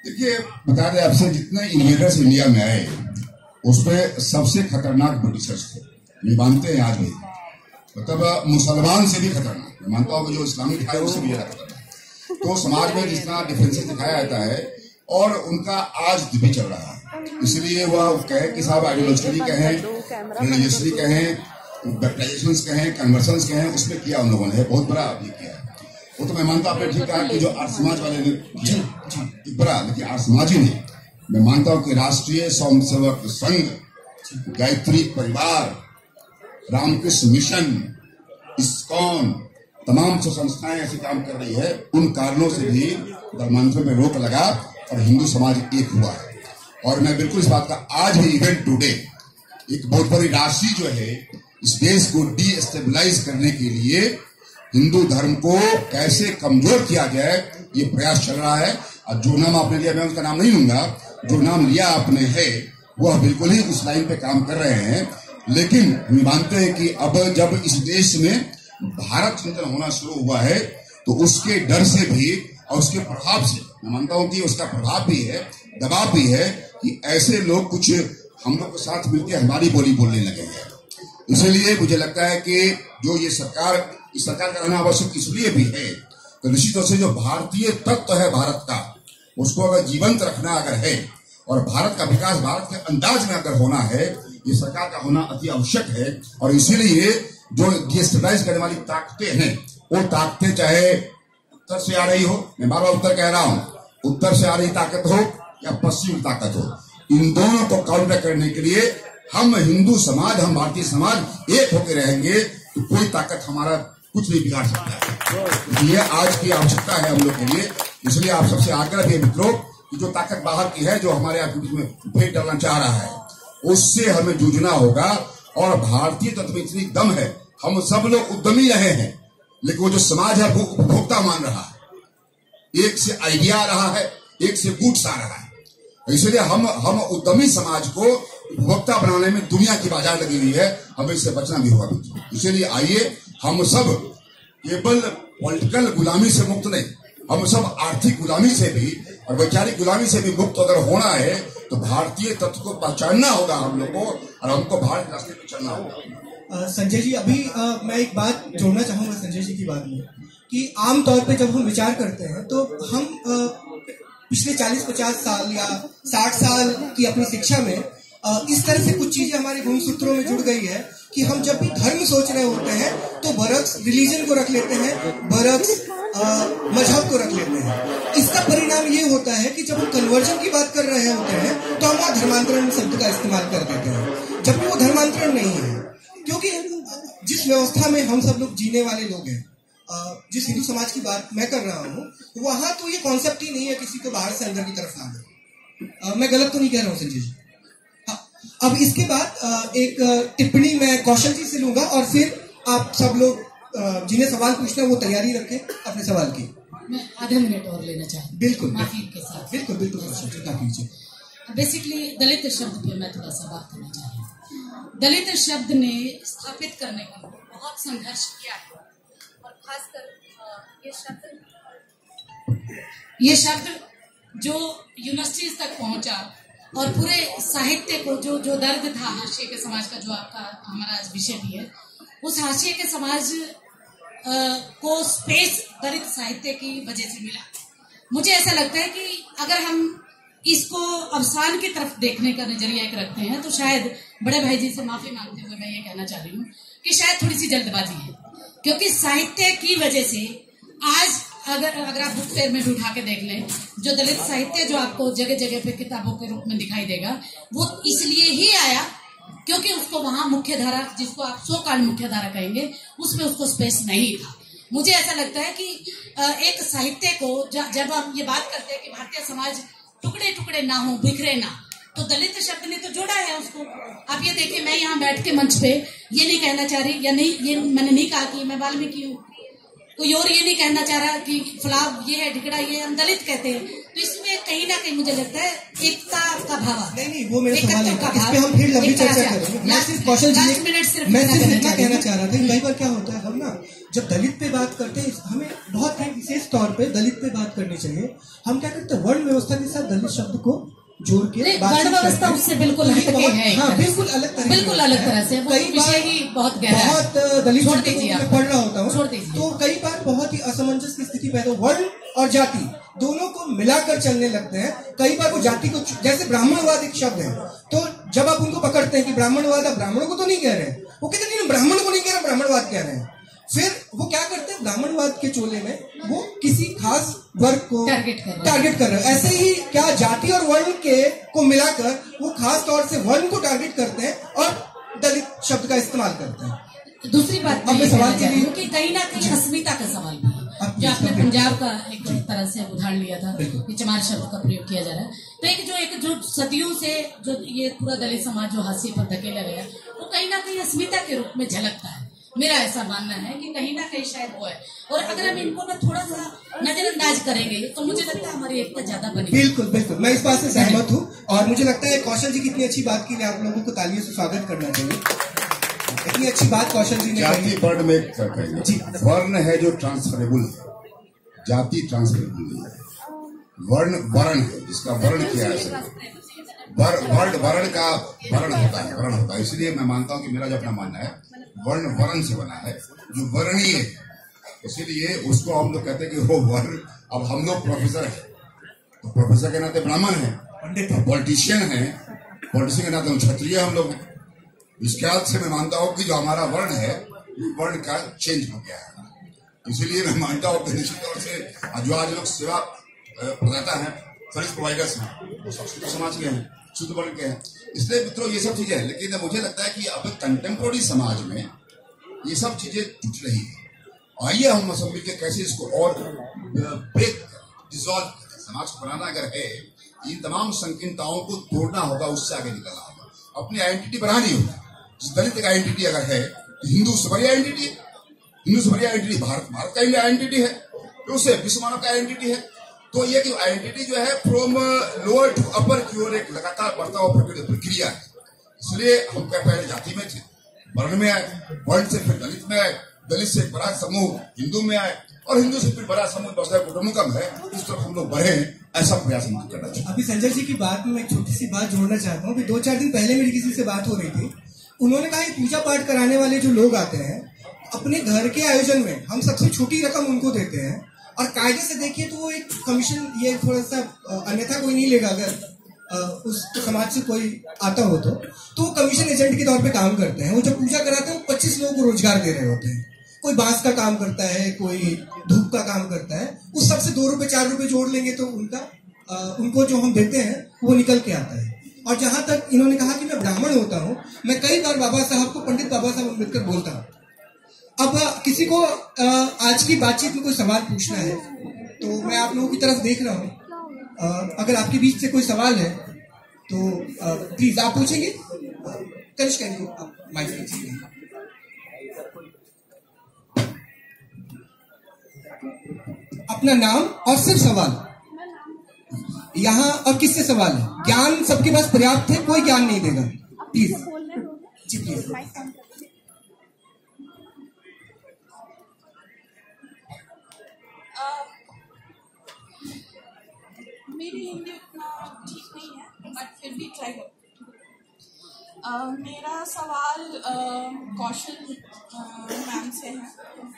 [SPEAKER 3] देखिए, बता दें आपसे, जितने इन्वेडर्स इंडिया में आए उसमें सबसे खतरनाक ब्रिटिशर्स थे, ये मानते हैं आज भी। मतलब मुसलमान से भी खतरनाक, मैं मानता हूँ कि जो इस्लामिक है उससे भी ज्यादा खतरनाक। तो समाज में जितना डिफरेंसेस दिखाया जाता है और उनका आज भी चल रहा है, इसलिए वह कहे कि साहब आइडियोलॉजिकली कहें, रिलीजियसली कहें, बैप्टाइजेशंस कहें, कन्वर्सन्स कहें, उसमें किया उन लोगों ने बहुत बड़ा अभी किया। वो तो मैं मानता हूँ आपने ठीक कहा कि जो आर्य समाज वाले ने किया बड़ा, लेकिन आर्य समाज ही नहीं, मैं मानता हूँ कि राष्ट्रीय स्वयंसेवक संघ, गायत्री परिवार, रामकृष्ण मिशन, इस्कॉन, तमाम जो संस्थाएं ऐसे काम कर रही है, उन कारणों से भी धर्मांतरण में रोक लगा और हिंदू समाज एक हुआ है। और मैं बिल्कुल इस बात का आज भी इवेंट टुडे एक बहुत बड़ी राशि जो है इस देश को डीस्टेबलाइज करने के लिए, हिंदू धर्म को कैसे कमजोर किया जाए, ये प्रयास चल रहा है। और जो नाम आपने लिया, मैं उसका नाम नहीं लूंगा, जो नाम लिया आपने है वह बिल्कुल ही उस लाइन पे काम कर रहे हैं। लेकिन हम मानते हैं कि अब जब इस देश में भारत चिंतन होना शुरू हुआ है तो उसके डर से भी और उसके प्रभाव से, मैं मानता हूं कि उसका प्रभाव भी है, दबाव भी है कि ऐसे लोग कुछ हम लोग के साथ मिलकर हमारी बोली बोलने लगे हैं। इसलिए मुझे लगता है कि जो इस सरकार का रहना आवश्यक इसलिए भी है, तो निश्चित तौर से जो भारतीय तत्व है भारत का, उसको अगर जीवंत रखना अगर है और भारत का विकास भारत के अंदाज में अगर होना है, ये सरकार का होना अति आवश्यक है। और इसीलिए जो डिस्टेबलाइज करने वाली ताकतें हैं, वो ताकतें चाहे उत्तर से आ रही हो, मैं बार बार उत्तर कह रहा हूं, उत्तर से आ रही ताकत हो या पश्चिम ताकत हो, इन दोनों को काउंटर करने के लिए हम हिंदू समाज, हम भारतीय समाज एक होकर रहेंगे तो कोई ताकत हमारा कुछ नहीं बिगाड़ सकता है। ये आज की आवश्यकता है हम लोग के लिए। इसलिए आप सबसे आग्रह है मित्रों कि जो ताकत बाहर की है, जो हमारे आपके बीच में भेद डालना चाह रहा है, उससे हमें जूझना होगा। और भारतीय तत्व में इतनी दम है, हम सब लोग उद्यमी रहे हैं, लेकिन वो जो समाज है वो उपभोक्ता मान रहा है। एक से आइडिया आ रहा है, एक से कूट सा रहा है। इसलिए हम उद्यमी समाज को उपभोक्ता बनाने में दुनिया की बाजार लगी हुई है, हमें इससे बचना भी होगा। इसलिए आइए हम सब केवल पॉलिटिकल गुलामी से मुक्त नहीं, हम सब आर्थिक गुलामी से भी और वैचारिक गुलामी से भी मुक्त अगर होना है तो भारतीय तत्व को पहचानना होगा हम लोग को, और हमको भारत के रास्ते पे चलना होगा।
[SPEAKER 6] संजय जी, अभी मैं एक बात जोड़ना चाहूंगा संजय जी की बात में, कि आमतौर पे जब हम विचार करते हैं तो हम पिछले 40-50 साल या 60 साल की अपनी शिक्षा में इस तरह से कुछ चीजें हमारे गुणसूत्रों में जुड़ गई है कि हम जब भी धर्म सोच रहे होते हैं तो बरक्स रिलीजन को रख लेते हैं, बरक्स मजहब को रख लेते हैं। इसका परिणाम ये होता है कि जब हम कन्वर्जन की बात कर रहे होते हैं तो हम वहां धर्मांतरण शब्द का इस्तेमाल कर देते हैं, जबकि वो धर्मांतरण नहीं है। क्योंकि जिस व्यवस्था में हम सब लोग जीने वाले लोग हैं, जिस हिंदू समाज की बात मैं कर रहा हूँ, वहां तो ये कॉन्सेप्ट ही नहीं है किसी को बाहर से अंदर की तरफ आना। मैं गलत तो नहीं कह रहा हूँ संजय जी? अब इसके बाद एक टिप्पणी मैं कौशल जी से लूंगा और फिर आप सब लोग जिन्हें सवाल पूछना है वो तैयारी रखें अपने सवाल की।
[SPEAKER 1] मैं आधा मिनट और लेना चाहूँ,
[SPEAKER 6] बिल्कुल
[SPEAKER 1] माफी के साथ।
[SPEAKER 6] बिल्कुल कौशल जी, कीजिए।
[SPEAKER 1] बेसिकली दलित शब्द पे मैं थोड़ा सा बात करना चाह रही हूँ। दलित शब्द ने स्थापित करने का बहुत संघर्ष किया है, और खासकर ये शब्द जो यूनिवर्सिटीज तक पहुंचा और पूरे साहित्य को जो दर्द था हाशिए के समाज का, जो आपका हमारा विषय भी है, उस हाशिए के समाज को स्पेस दलित साहित्य की वजह से मिला। मुझे ऐसा लगता है कि अगर हम इसको अवसान की तरफ देखने का नजरिया एक रखते हैं तो शायद बड़े भाई जी से माफी मांगते हुए मैं ये कहना चाह रही हूँ कि शायद थोड़ी सी जल्दबाजी है, क्योंकि साहित्य की वजह से आज अगर आप बुक फेयर में भी उठा के देख लें, जो दलित साहित्य जो आपको जगह जगह पे किताबों के रूप में दिखाई देगा, वो इसलिए ही आया क्योंकि उसको वहां मुख्य धारा, जिसको आप सो काल मुख्य धारा कहेंगे, उसमें उसको स्पेस नहीं था। मुझे ऐसा लगता है कि एक साहित्य को जब हम ये बात करते हैं कि भारतीय समाज टुकड़े टुकड़े ना हो, बिखरे ना, तो दलित शब्द ने तो जोड़ा है उसको। आप ये देखिए, मैं यहाँ बैठ के मंच पे ये नहीं कहना चाह रही, या नहीं, ये मैंने नहीं कहा कि मैं वाल्मीकि हूँ, कोई और ये नहीं कहना चाह रहा कि फलाव ये है, ढिकड़ा ये, हम दलित कहते हैं। तो इसमें कहीं ना कहीं मुझे लगता है एकता का भाव।
[SPEAKER 6] नहीं, वो मेरा सवाल है, इस पे हम फिर लंबी चर्चा करेंगे। मैं सिर्फ कौशल जी, मैं सिर्फ इतना कहना चाह रहा था कि कई बार क्या होता है, हम ना जब दलित पे बात करते हैं, हमें बहुत ही विशेष तौर पे दलित पे बात करनी चाहिए। हम क्या करते हैं, वर्ण व्यवस्था के साथ दलित शब्द को जोड़ के
[SPEAKER 1] वर्ण व्यवस्था उससे बिल्कुल हटके है।
[SPEAKER 6] हाँ, बिल्कुल अलग तरह से।
[SPEAKER 1] कई विषय ही बहुत गहरा है।
[SPEAKER 6] बहुत दलित शब्द मैं पढ़ रहा होता हूँ,
[SPEAKER 1] तो
[SPEAKER 6] कई बार बहुत ही असमंजस की स्थिति पैदा, वर्ण और जाति दोनों को मिलाकर चलने लगते हैं। कई बार वो जाति को, जैसे ब्राह्मणवाद एक शब्द है, तो जब आप उनको पकड़ते हैं कि ब्राह्मणवाद, आप ब्राह्मणों को तो नहीं कह रहे हैं, वो कहते नहीं, ब्राह्मण को नहीं कह रहे, ब्राह्मणवाद कह रहे हैं। फिर वो क्या करते हैं, ब्राह्मणवाद के चोले में वो किसी खास वर्ग को टारगेट कर रहे हैं। ऐसे ही क्या जाति और वर्ण को मिलाकर वो खास तौर से वर्ण को टारगेट करते हैं और दलित शब्द का इस्तेमाल करते हैं।
[SPEAKER 1] दूसरी बात
[SPEAKER 6] अपने सवाल के लिए
[SPEAKER 1] कि कहीं ना कहीं अस्मिता का सवाल भी है, जो आपने पंजाब का एक तरह से उदाहरण लिया था कि चमार शब्द का प्रयोग किया जा रहा है। तो एक जो सदियों से जो ये पूरा दलित समाज जो हाशिए पर धकेला गया, वो कहीं ना कहीं अस्मिता के रूप में झलकता है। मेरा ऐसा मानना है कि कहीं ना कहीं शायद वो है, और अगर हम इनको ना थोड़ा सा नजरअंदाज करेंगे तो मुझे लगता है हमारी एकता ज्यादा बनेगी।
[SPEAKER 6] बिल्कुल, मैं इस बात से सहमत हूँ, और मुझे लगता है कौशल जी की इतनी अच्छी बात के लिए आप लोगों को तालियों से स्वागत करना चाहिए। इतनी अच्छी बात कौशल जी ने
[SPEAKER 3] जाति वर्ण में कहेंगे, वर्ण है जो ट्रांसफरेबल है, जाति ट्रांसफरेबल नहीं है। वर्ण है जिसका वर्ण किया है, वर्ण का वर्ण होता है, इसलिए मैं मानता हूँ कि मेरा जो अपना मानना है, वर्ण से बना है, जो वर्णीय है, इसीलिए उसको हम लोग कहते हैं कि वो वर्ण। अब हम लोग प्रोफेसर है, तो प्रोफेसर के नाते ब्राह्मण है, पॉलिटिशियन है, पॉलिटिशियन के नाते क्षत्रिय हम लोग हैं। इस ख्याल से मैं मानता हूँ कि जो हमारा वर्ण है, वर्ण का चेंज हो गया है। इसीलिए मैं मानता हूँ कि निश्चित तौर से जो आज लोग सेवा प्रदाता है, सर्विस प्रोवाइडर्स हैं, वो सब शुद्ध समाज के हैं, शुद्ध वर्ण के हैं। इसलिए मित्रों ये सब चीजें हैं, लेकिन मुझे लगता है कि अब कंटेम्पोररी समाज में ये सब चीजें टूट रही है। आइए हम सब मिलकर कैसे इसको और ब्रेक डिसॉल्व करें। समाज को बनाना अगर है, इन तमाम संकीर्णताओं को तोड़ना होगा, उससे आगे निकलना होगा, अपनी आइडेंटिटी बनानी होगी। जिस दलित का आइडेंटिटी अगर है तो हिंदू से बड़ी आइडेंटिटी है, हिंदू से बड़ी आइडेंटिटी भारत का आइडेंटिटी है, तो उससे विश्व मानव का आइडेंटिटी है। तो ये कि आइडेंटिटी जो है फ्रॉम लोअर टू अपर की ओर एक लगातार बढ़ता हुआ प्रक्रिया है। इसलिए हम पहले जाति में थे, वर्ण में आए, वर्ण से फिर दलित में आए, दलित से एक बड़ा समूह हिंदू में आए, और हिंदू से फिर बड़ा समूह बसरा कुटुंबकम है। इस तरफ हम लोग बढ़े, ऐसा प्रयास हम करना चाहिए।
[SPEAKER 6] अभी संजय जी की बात में मैं एक छोटी सी बात जोड़ना चाहता हूँ कि 2-4 दिन पहले मेरी किसी से बात हो रही थी। उन्होंने कहा पूजा पाठ कराने वाले जो लोग आते हैं अपने घर के आयोजन में हम सबसे छोटी रकम उनको देते हैं, और कायदे से देखिए तो वो एक कमीशन, ये थोड़ा सा अन्यथा कोई नहीं लेगा अगर उस समाज से कोई आता हो तो वो कमीशन एजेंट के तौर पे काम करते हैं। वो जब पूजा कराते हैं वो 25 लोगों को रोजगार दे रहे होते हैं। कोई बांस का काम करता है, कोई धूप का काम करता है, उस सबसे 2 रुपए 4 रुपए जोड़ लेंगे तो उनको जो हम देते हैं वो निकल के आता है। और जहां तक इन्होंने कहा कि मैं ब्राह्मण होता हूं, मैं कई बार बाबा साहब को पंडित बाबा साहब अम्बेडकर बोलता हूं। अब किसी को आज की बातचीत में कोई सवाल पूछना है तो मैं आप लोगों की तरफ देख रहा हूं। अगर आपके बीच से कोई सवाल है तो प्लीज आप पूछेंगे। कनिष्क आप माइक लीजिए। अपना नाम और सिर्फ सवाल यहाँ, और किससे सवाल है? ज्ञान सबके पास पर्याप्त है, कोई ज्ञान नहीं देगा, प्लीज जी प्लीज।
[SPEAKER 7] मेरी हिंदी उतना ठीक नहीं है बट फिर भी ट्राई करूँ। मेरा सवाल कौशल मैम से है,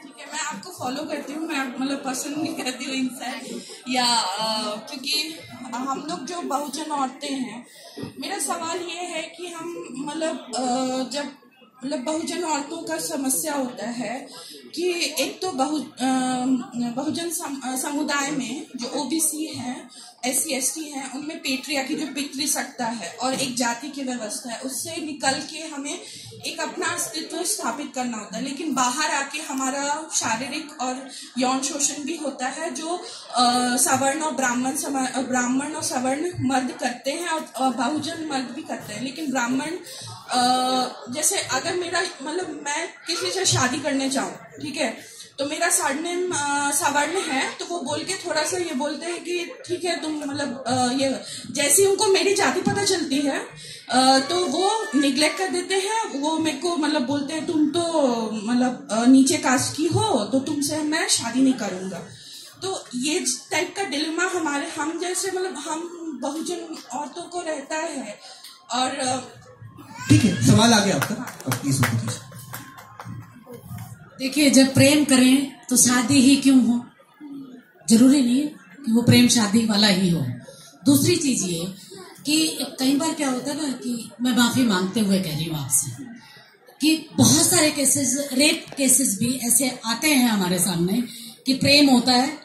[SPEAKER 7] ठीक है। मैं आपको फॉलो करती हूँ, मैं मतलब पसंद नहीं करती हूँ इनसे, या क्योंकि हम लोग जो बहुजन औरतें हैं, मेरा सवाल ये है कि हम मतलब जब बहुजन औरतों का समस्या होता है कि एक तो बहुजन समुदाय में जो ओबीसी हैं, SC ST हैं, उनमें पेट्रियार्की जो पितृसत्ता है और एक जाति की व्यवस्था है, उससे निकल के हमें एक अपना अस्तित्व स्थापित करना होता है। लेकिन बाहर आके हमारा शारीरिक और यौन शोषण भी होता है जो सवर्ण और ब्राह्मण और सवर्ण मर्द करते हैं और बहुजन मर्द भी करते हैं। लेकिन ब्राह्मण जैसे अगर मेरा मतलब मैं किसी से शादी करने जाऊं, ठीक है, तो मेरा सरनेम सवर्ण है, तो वो बोल के थोड़ा सा ये बोलते हैं कि ठीक है तुम मतलब ये, जैसे उनको मेरी जाति पता चलती है तो वो निग्लेक्ट कर देते हैं। वो मेरे को मतलब बोलते हैं तुम तो मतलब नीचे कास्ट की हो, तो तुमसे मैं शादी नहीं करूंगा। तो ये टाइप का डिलेमा हम जैसे मतलब हम बहुजन औरतों को रहता है। और
[SPEAKER 6] ठीक है, सवाल आ गया आपका।
[SPEAKER 1] देखिए, जब प्रेम करें तो शादी ही क्यों हो, जरूरी नहीं है कि वो प्रेम शादी वाला ही हो। दूसरी चीज ये कि कई बार क्या होता है ना, कि मैं माफी मांगते हुए कह रही हूँ आपसे कि बहुत सारे केसेस, रेप केसेस भी ऐसे आते हैं हमारे सामने कि प्रेम होता है,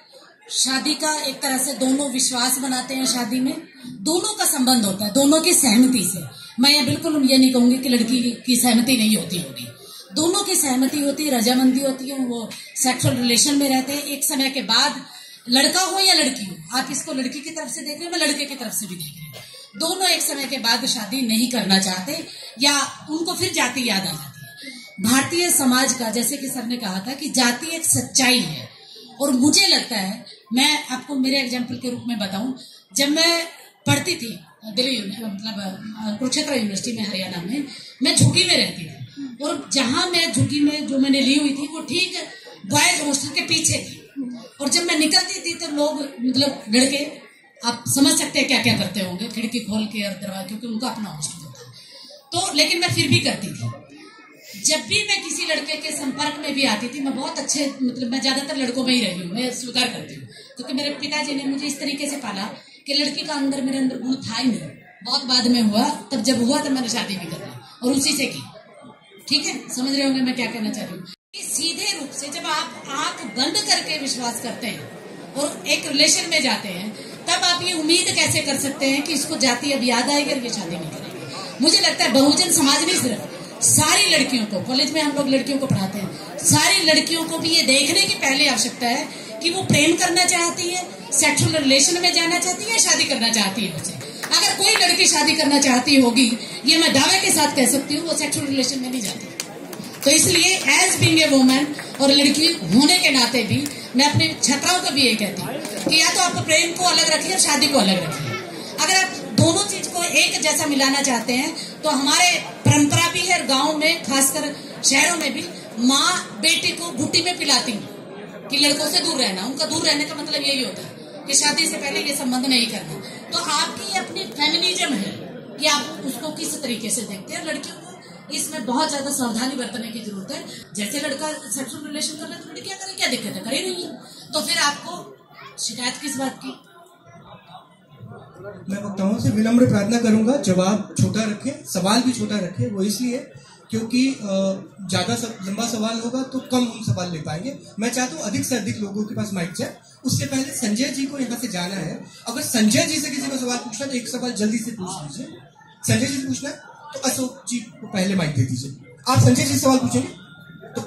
[SPEAKER 1] शादी का एक तरह से दोनों विश्वास बनाते हैं, शादी में दोनों का संबंध होता है, दोनों की सहमति से। मैं ये बिल्कुल ये नहीं कहूंगी कि लड़की की सहमति नहीं होती होगी, दोनों की सहमति होती है, रजामंदी होती है, वो सेक्सुअल रिलेशन में रहते हैं। एक समय के बाद लड़का हो या लड़की हो, आप इसको लड़की की तरफ से देख रहे हो, मैं लड़के की तरफ से भी देख रही हूँ, दोनों एक समय के बाद शादी नहीं करना चाहते या उनको फिर जाति याद आ जाती है। भारतीय समाज का, जैसे कि सर ने कहा था कि जाति एक सच्चाई है, और मुझे लगता है, मैं आपको मेरे एग्जाम्पल के रूप में बताऊं, जब मैं पढ़ती थी दिल्ली मतलब कुरुक्षेत्र यूनिवर्सिटी में हरियाणा में, मैं झुग्गी में रहती थी, और जहां मैं झुग्गी में जो मैंने ली हुई थी वो ठीक बॉयज हॉस्टल के पीछे थी। और जब मैं निकलती थी तो लोग मतलब लड़के, आप समझ सकते हैं क्या क्या करते होंगे, खिड़की खोल के और दरवाजा, क्योंकि उनका अपना हॉस्टल होता है। तो लेकिन मैं फिर भी करती थी। जब भी मैं किसी लड़के के संपर्क में भी आती थी, मैं बहुत अच्छे मतलब मैं ज्यादातर लड़कों में ही रही हूँ, मैं स्वीकार करती हूँ, क्योंकि मेरे पिताजी ने मुझे इस तरीके से पाला कि लड़की का अंदर मेरे अंदर गुण था ही नहीं, बहुत बाद में हुआ। तब जब हुआ तब मैंने शादी भी कर ली और उसी से की। ठीक है, समझ रहे होंगे मैं क्या कहना चाह रही हूँ। सीधे रूप से जब आप आंख बंद करके विश्वास करते हैं और एक रिलेशन में जाते हैं, तब आप ये उम्मीद कैसे कर सकते हैं कि इसको जाति अब याद आएगी और ये शादी नहीं करेंगे। मुझे लगता है बहुजन समाज नहीं, सिर्फ सारी लड़कियों को, कॉलेज में हम लोग लड़कियों को पढ़ाते हैं, सारी लड़कियों को भी ये देखने की पहले आवश्यकता है कि वो प्रेम करना चाहती है, सेक्सुअल रिलेशन में जाना चाहती है या शादी करना चाहती है। उसे अगर कोई लड़की शादी करना चाहती होगी, ये मैं दावे के साथ कह सकती हूँ, वो सेक्सुअल रिलेशन में नहीं जाती। तो इसलिए एज बीइंग ए वुमन और लड़की होने के नाते भी मैं अपनी छात्राओं को भी यही कहती हूँ कि या तो आप प्रेम को अलग रखिए और शादी को अलग रखिए। अगर आप दोनों चीज को एक जैसा मिलाना चाहते हैं तो हमारे परंपरा भी है, गाँव में खासकर शहरों में भी माँ बेटी को घुट्टी में पिलाती कि लड़कों से दूर रहना। उनका दूर रहने का मतलब यही होता है कि शादी से पहले ये संबंध नहीं करना। तो आपकी अपनी फेमिनिज्म है कि आप उसको किस तरीके से देखते हैं। लड़कियों को इसमें बहुत ज्यादा सावधानी बरतने की जरूरत है। जैसे लड़का सेक्सुअल रिलेशन कर रहा है तो लड़कियां करें, क्या दिक्कत है, करे नहीं है। तो फिर आपको शिकायत किस बात की?
[SPEAKER 6] मैं वक्ताओं से विनम्र प्रार्थना करूंगा जवाब छोटा रखें, सवाल भी छोटा रखें। वो इसलिए क्योंकि ज्यादा लंबा सवाल होगा तो कम सवाल ले पाएंगे। मैं चाहता हूँ अधिक से अधिक लोगों के पास माइक जाए। उससे पहले संजय जी को यहाँ से जाना है। अगर संजय जी से किसी को सवाल पूछना तो एक सवाल जल्दी से पूछ लीजिए। संजय जी से पूछना है तो अशोक जी को पहले माइक दे दीजिए। आप संजय जी से सवाल पूछेंगे तो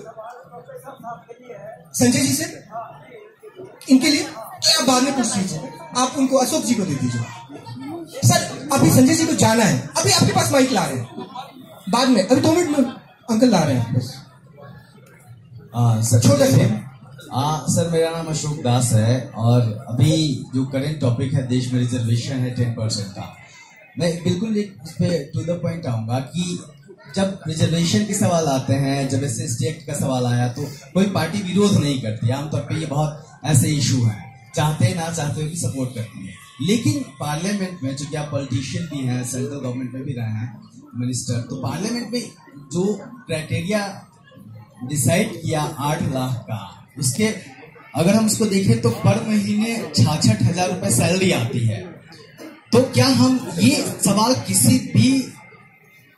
[SPEAKER 6] संजय जी से इनके लिए तो आप बाद में पूछ लीजिए। आप उनको अशोक जी को दे दीजिए। सर अभी संजय जी को जाना है, अभी आपके पास माइक ला रहे हैं, बाद में अभी 2 मिनट में अंकल ला रहे हैं बस। छोटा
[SPEAKER 8] सर मेरा नाम अशोक दास है और अभी जो करंट टॉपिक है देश में रिजर्वेशन है 10% का, मैं बिल्कुल एक उस पे टू द पॉइंट आऊंगा कि जब रिजर्वेशन के सवाल आते हैं, जब SC एक्ट का सवाल आया तो कोई पार्टी विरोध नहीं करती। आमतौर पे ये बहुत ऐसे इशू हैं, चाहते ना चाहते हुए भी सपोर्ट करती है। लेकिन पार्लियामेंट में, चूंकि आप पॉलिटिशियन भी हैं, सेंट्रल गवर्नमेंट में भी रहे हैं मिनिस्टर, तो पार्लियामेंट में जो क्राइटेरिया डिसाइड किया 8 लाख का, उसके अगर हम उसको देखें तो पर महीने 66,000 रुपए सैलरी आती है। तो क्या हम ये सवाल किसी भी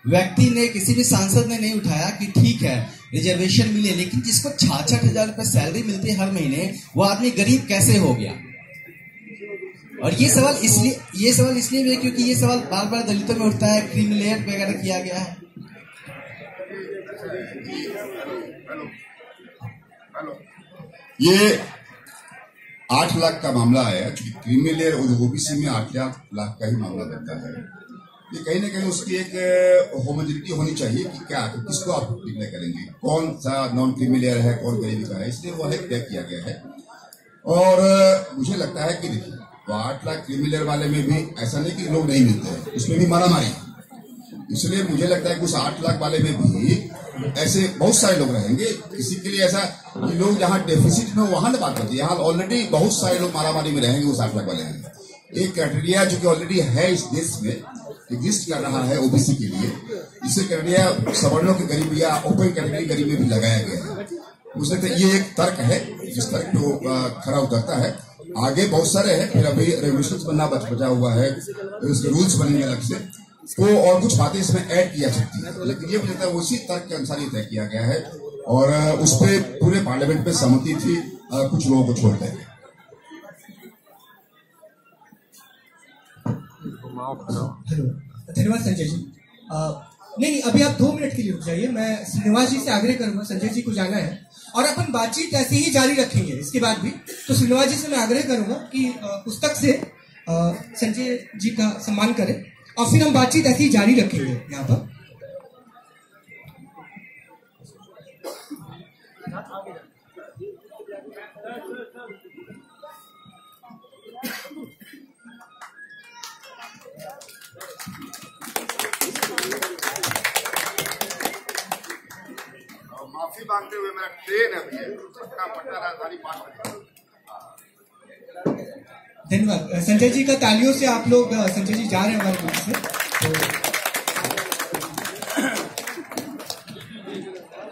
[SPEAKER 8] व्यक्ति ने, किसी भी सांसद ने नहीं उठाया कि ठीक है रिजर्वेशन मिले, लेकिन जिसको 66,000 रुपए सैलरी मिलती है हर महीने, वो आदमी गरीब कैसे हो गया? और ये सवाल इसलिए भी है क्योंकि ये सवाल बार बार दलितों में उठता है, क्रीमी लेयर वगैरह किया गया है।
[SPEAKER 3] ये 8 लाख का मामला आया, क्योंकि क्रीमी लेयर ओबीसी में 8 लाख का ही मामला बनता है। ये कहीं ना कहीं उसकी एक होमोजेनिटी होनी चाहिए कि क्या किसको आप डिक्लेयर करेंगे, कौन सा नॉन क्रीमी लेयर है, कौन गरीबी का है, इसलिए वो तय किया गया है। और मुझे लगता है कि देखिए 8 लाख क्रीमी लेयर वाले में भी ऐसा नहीं कि लोग नहीं मिलते हैं, उसमें भी मारामारी। इसलिए मुझे लगता है कि उस 8 लाख वाले में भी ऐसे बहुत सारे लोग रहेंगे। किसी के लिए ऐसा कि लोग जहाँ डेफिसिट में वहां ना बात होती है, यहाँ ऑलरेडी बहुत सारे लोग मारामारी में रहेंगे उस 8 लाख वाले में। एक क्राइटेरिया जो कि ऑलरेडी है इस देश में एग्जिस्ट कर रहा है ओबीसी के लिए, इसे क्राइटेरिया सवर्णों की गरीबी या ओपन कैटेगरी गरीबी में भी लगाया गया है। मुझे लगता है ये एक तर्क है जिस तर्क को खरा उतरता है। आगे बहुत सारे हैं, फिर अभी रेगुलेशंस बनना बचा हुआ है, उसके रूल्स बनेंगे अलग से, तो और कुछ बातें इसमें ऐड किया सकती है। लेकिन ये मुझे लगता है उसी तर्क के अनुसार ही तय किया गया है और उस पर पूरे पार्लियामेंट में सहमति थी, कुछ लोगों को छोड़ देंगे।
[SPEAKER 6] धन्यवाद संजय जी। नहीं, अभी आप 2 मिनट के लिए रुक जाइए। मैं श्रीनिवास जी से आग्रह करूंगा, संजय जी को जाना है और अपन बातचीत ऐसे ही जारी रखेंगे इसके बाद भी। तो श्रीनिवास जी से मैं आग्रह करूंगा कि पुस्तक से संजय जी का सम्मान करें और फिर हम बातचीत ऐसे ही जारी रखेंगे यहाँ पर।
[SPEAKER 3] माफी मांगते हुए मेरा ट्रेन है भैया, पटना राजधानी 5 बजे।
[SPEAKER 6] धन्यवाद संजय जी का। तालियों से आप लोग, संजय जी जा रहे हैं हमारे बीच से।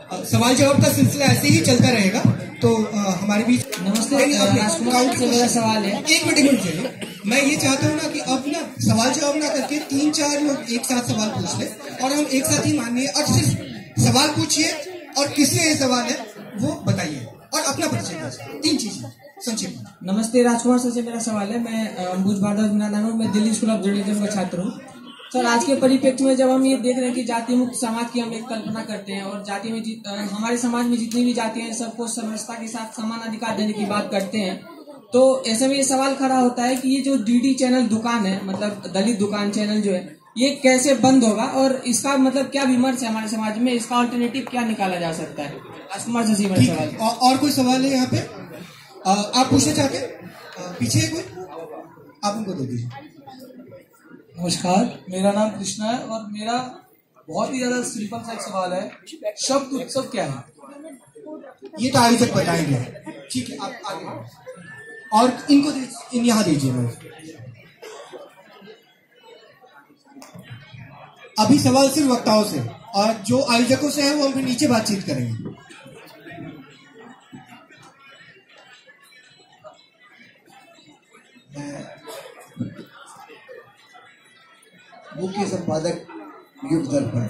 [SPEAKER 6] तो सवाल जवाब का सिलसिला ऐसे ही चलता रहेगा। तो हमारे बीच
[SPEAKER 1] नमस्ते, राजकुमार से मेरा सवाल है।
[SPEAKER 6] एक मिनट चलिए, मैं ये चाहता हूँ ना कि अब ना सवाल जवाब ना करके 3-4 लोग एक साथ सवाल पूछ ले और हम एक साथ ही मानिए और सिर्फ सवाल पूछिए और किससे ये सवाल है वो बताइए और अपना परिचय दीजिए। 3 चीजें संक्षिप्त।
[SPEAKER 9] नमस्ते, राजकुमार सर से मेरा सवाल है। मैं अंबुज भारद्वाज मेरा नाम है, मैं दिल्ली स्कूल ऑफ जर्नलिज्म का छात्र हूँ। सर, आज के परिप्रेक्ष्य में जब हम ये देख रहे हैं कि जाति मुक्त समाज की हम एक कल्पना करते हैं और जाति में हमारे समाज में जितनी भी जातियां हैं सबको समरसता के साथ समान अधिकार देने की बात करते हैं, तो ऐसे में ये सवाल खड़ा होता है कि ये जो DD चैनल दुकान है, मतलब दलित दुकान चैनल जो है, ये कैसे बंद होगा और इसका मतलब क्या विमर्श है हमारे समाज में, इसका अल्टरनेटिव क्या निकाला जा सकता है? राजकुमार जी मेरा सवाल।
[SPEAKER 6] और कोई सवाल है यहाँ पे? आप पूछना चाहते हैं? पीछे है कोई, आप उनको दे दीजिए।
[SPEAKER 9] नमस्कार, मेरा नाम कृष्णा है और मेरा बहुत ही ज्यादा सिंपल सा एक सवाल है, शब्द उत्सव क्या है?
[SPEAKER 6] ये तो आगे तक बताएंगे। ठीक है, आप आगे और इनको यहाँ दीजिए। अभी सवाल सिर्फ वक्ताओं से, और जो आयोजकों से है वो हम फिर नीचे बातचीत करेंगे।
[SPEAKER 4] मुख्य संपादक युग दर्पण।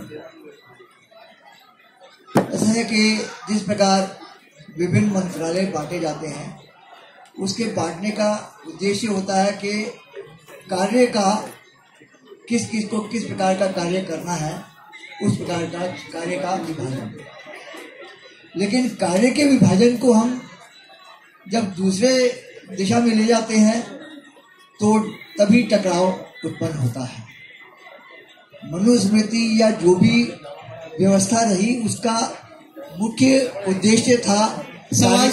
[SPEAKER 4] ऐसा है कि जिस प्रकार विभिन्न मंत्रालय बांटे जाते हैं, उसके बांटने का उद्देश्य होता है कि कार्य का किस किस को किस प्रकार का कार्य करना है, उस प्रकार का कार्य का विभाजन। लेकिन कार्य के विभाजन को हम जब दूसरे दिशा में ले जाते हैं तो तभी टकराव उत्पन्न होता है। मनुस्मृति या जो भी व्यवस्था रही, उसका मुख्य उद्देश्य था
[SPEAKER 6] सवाल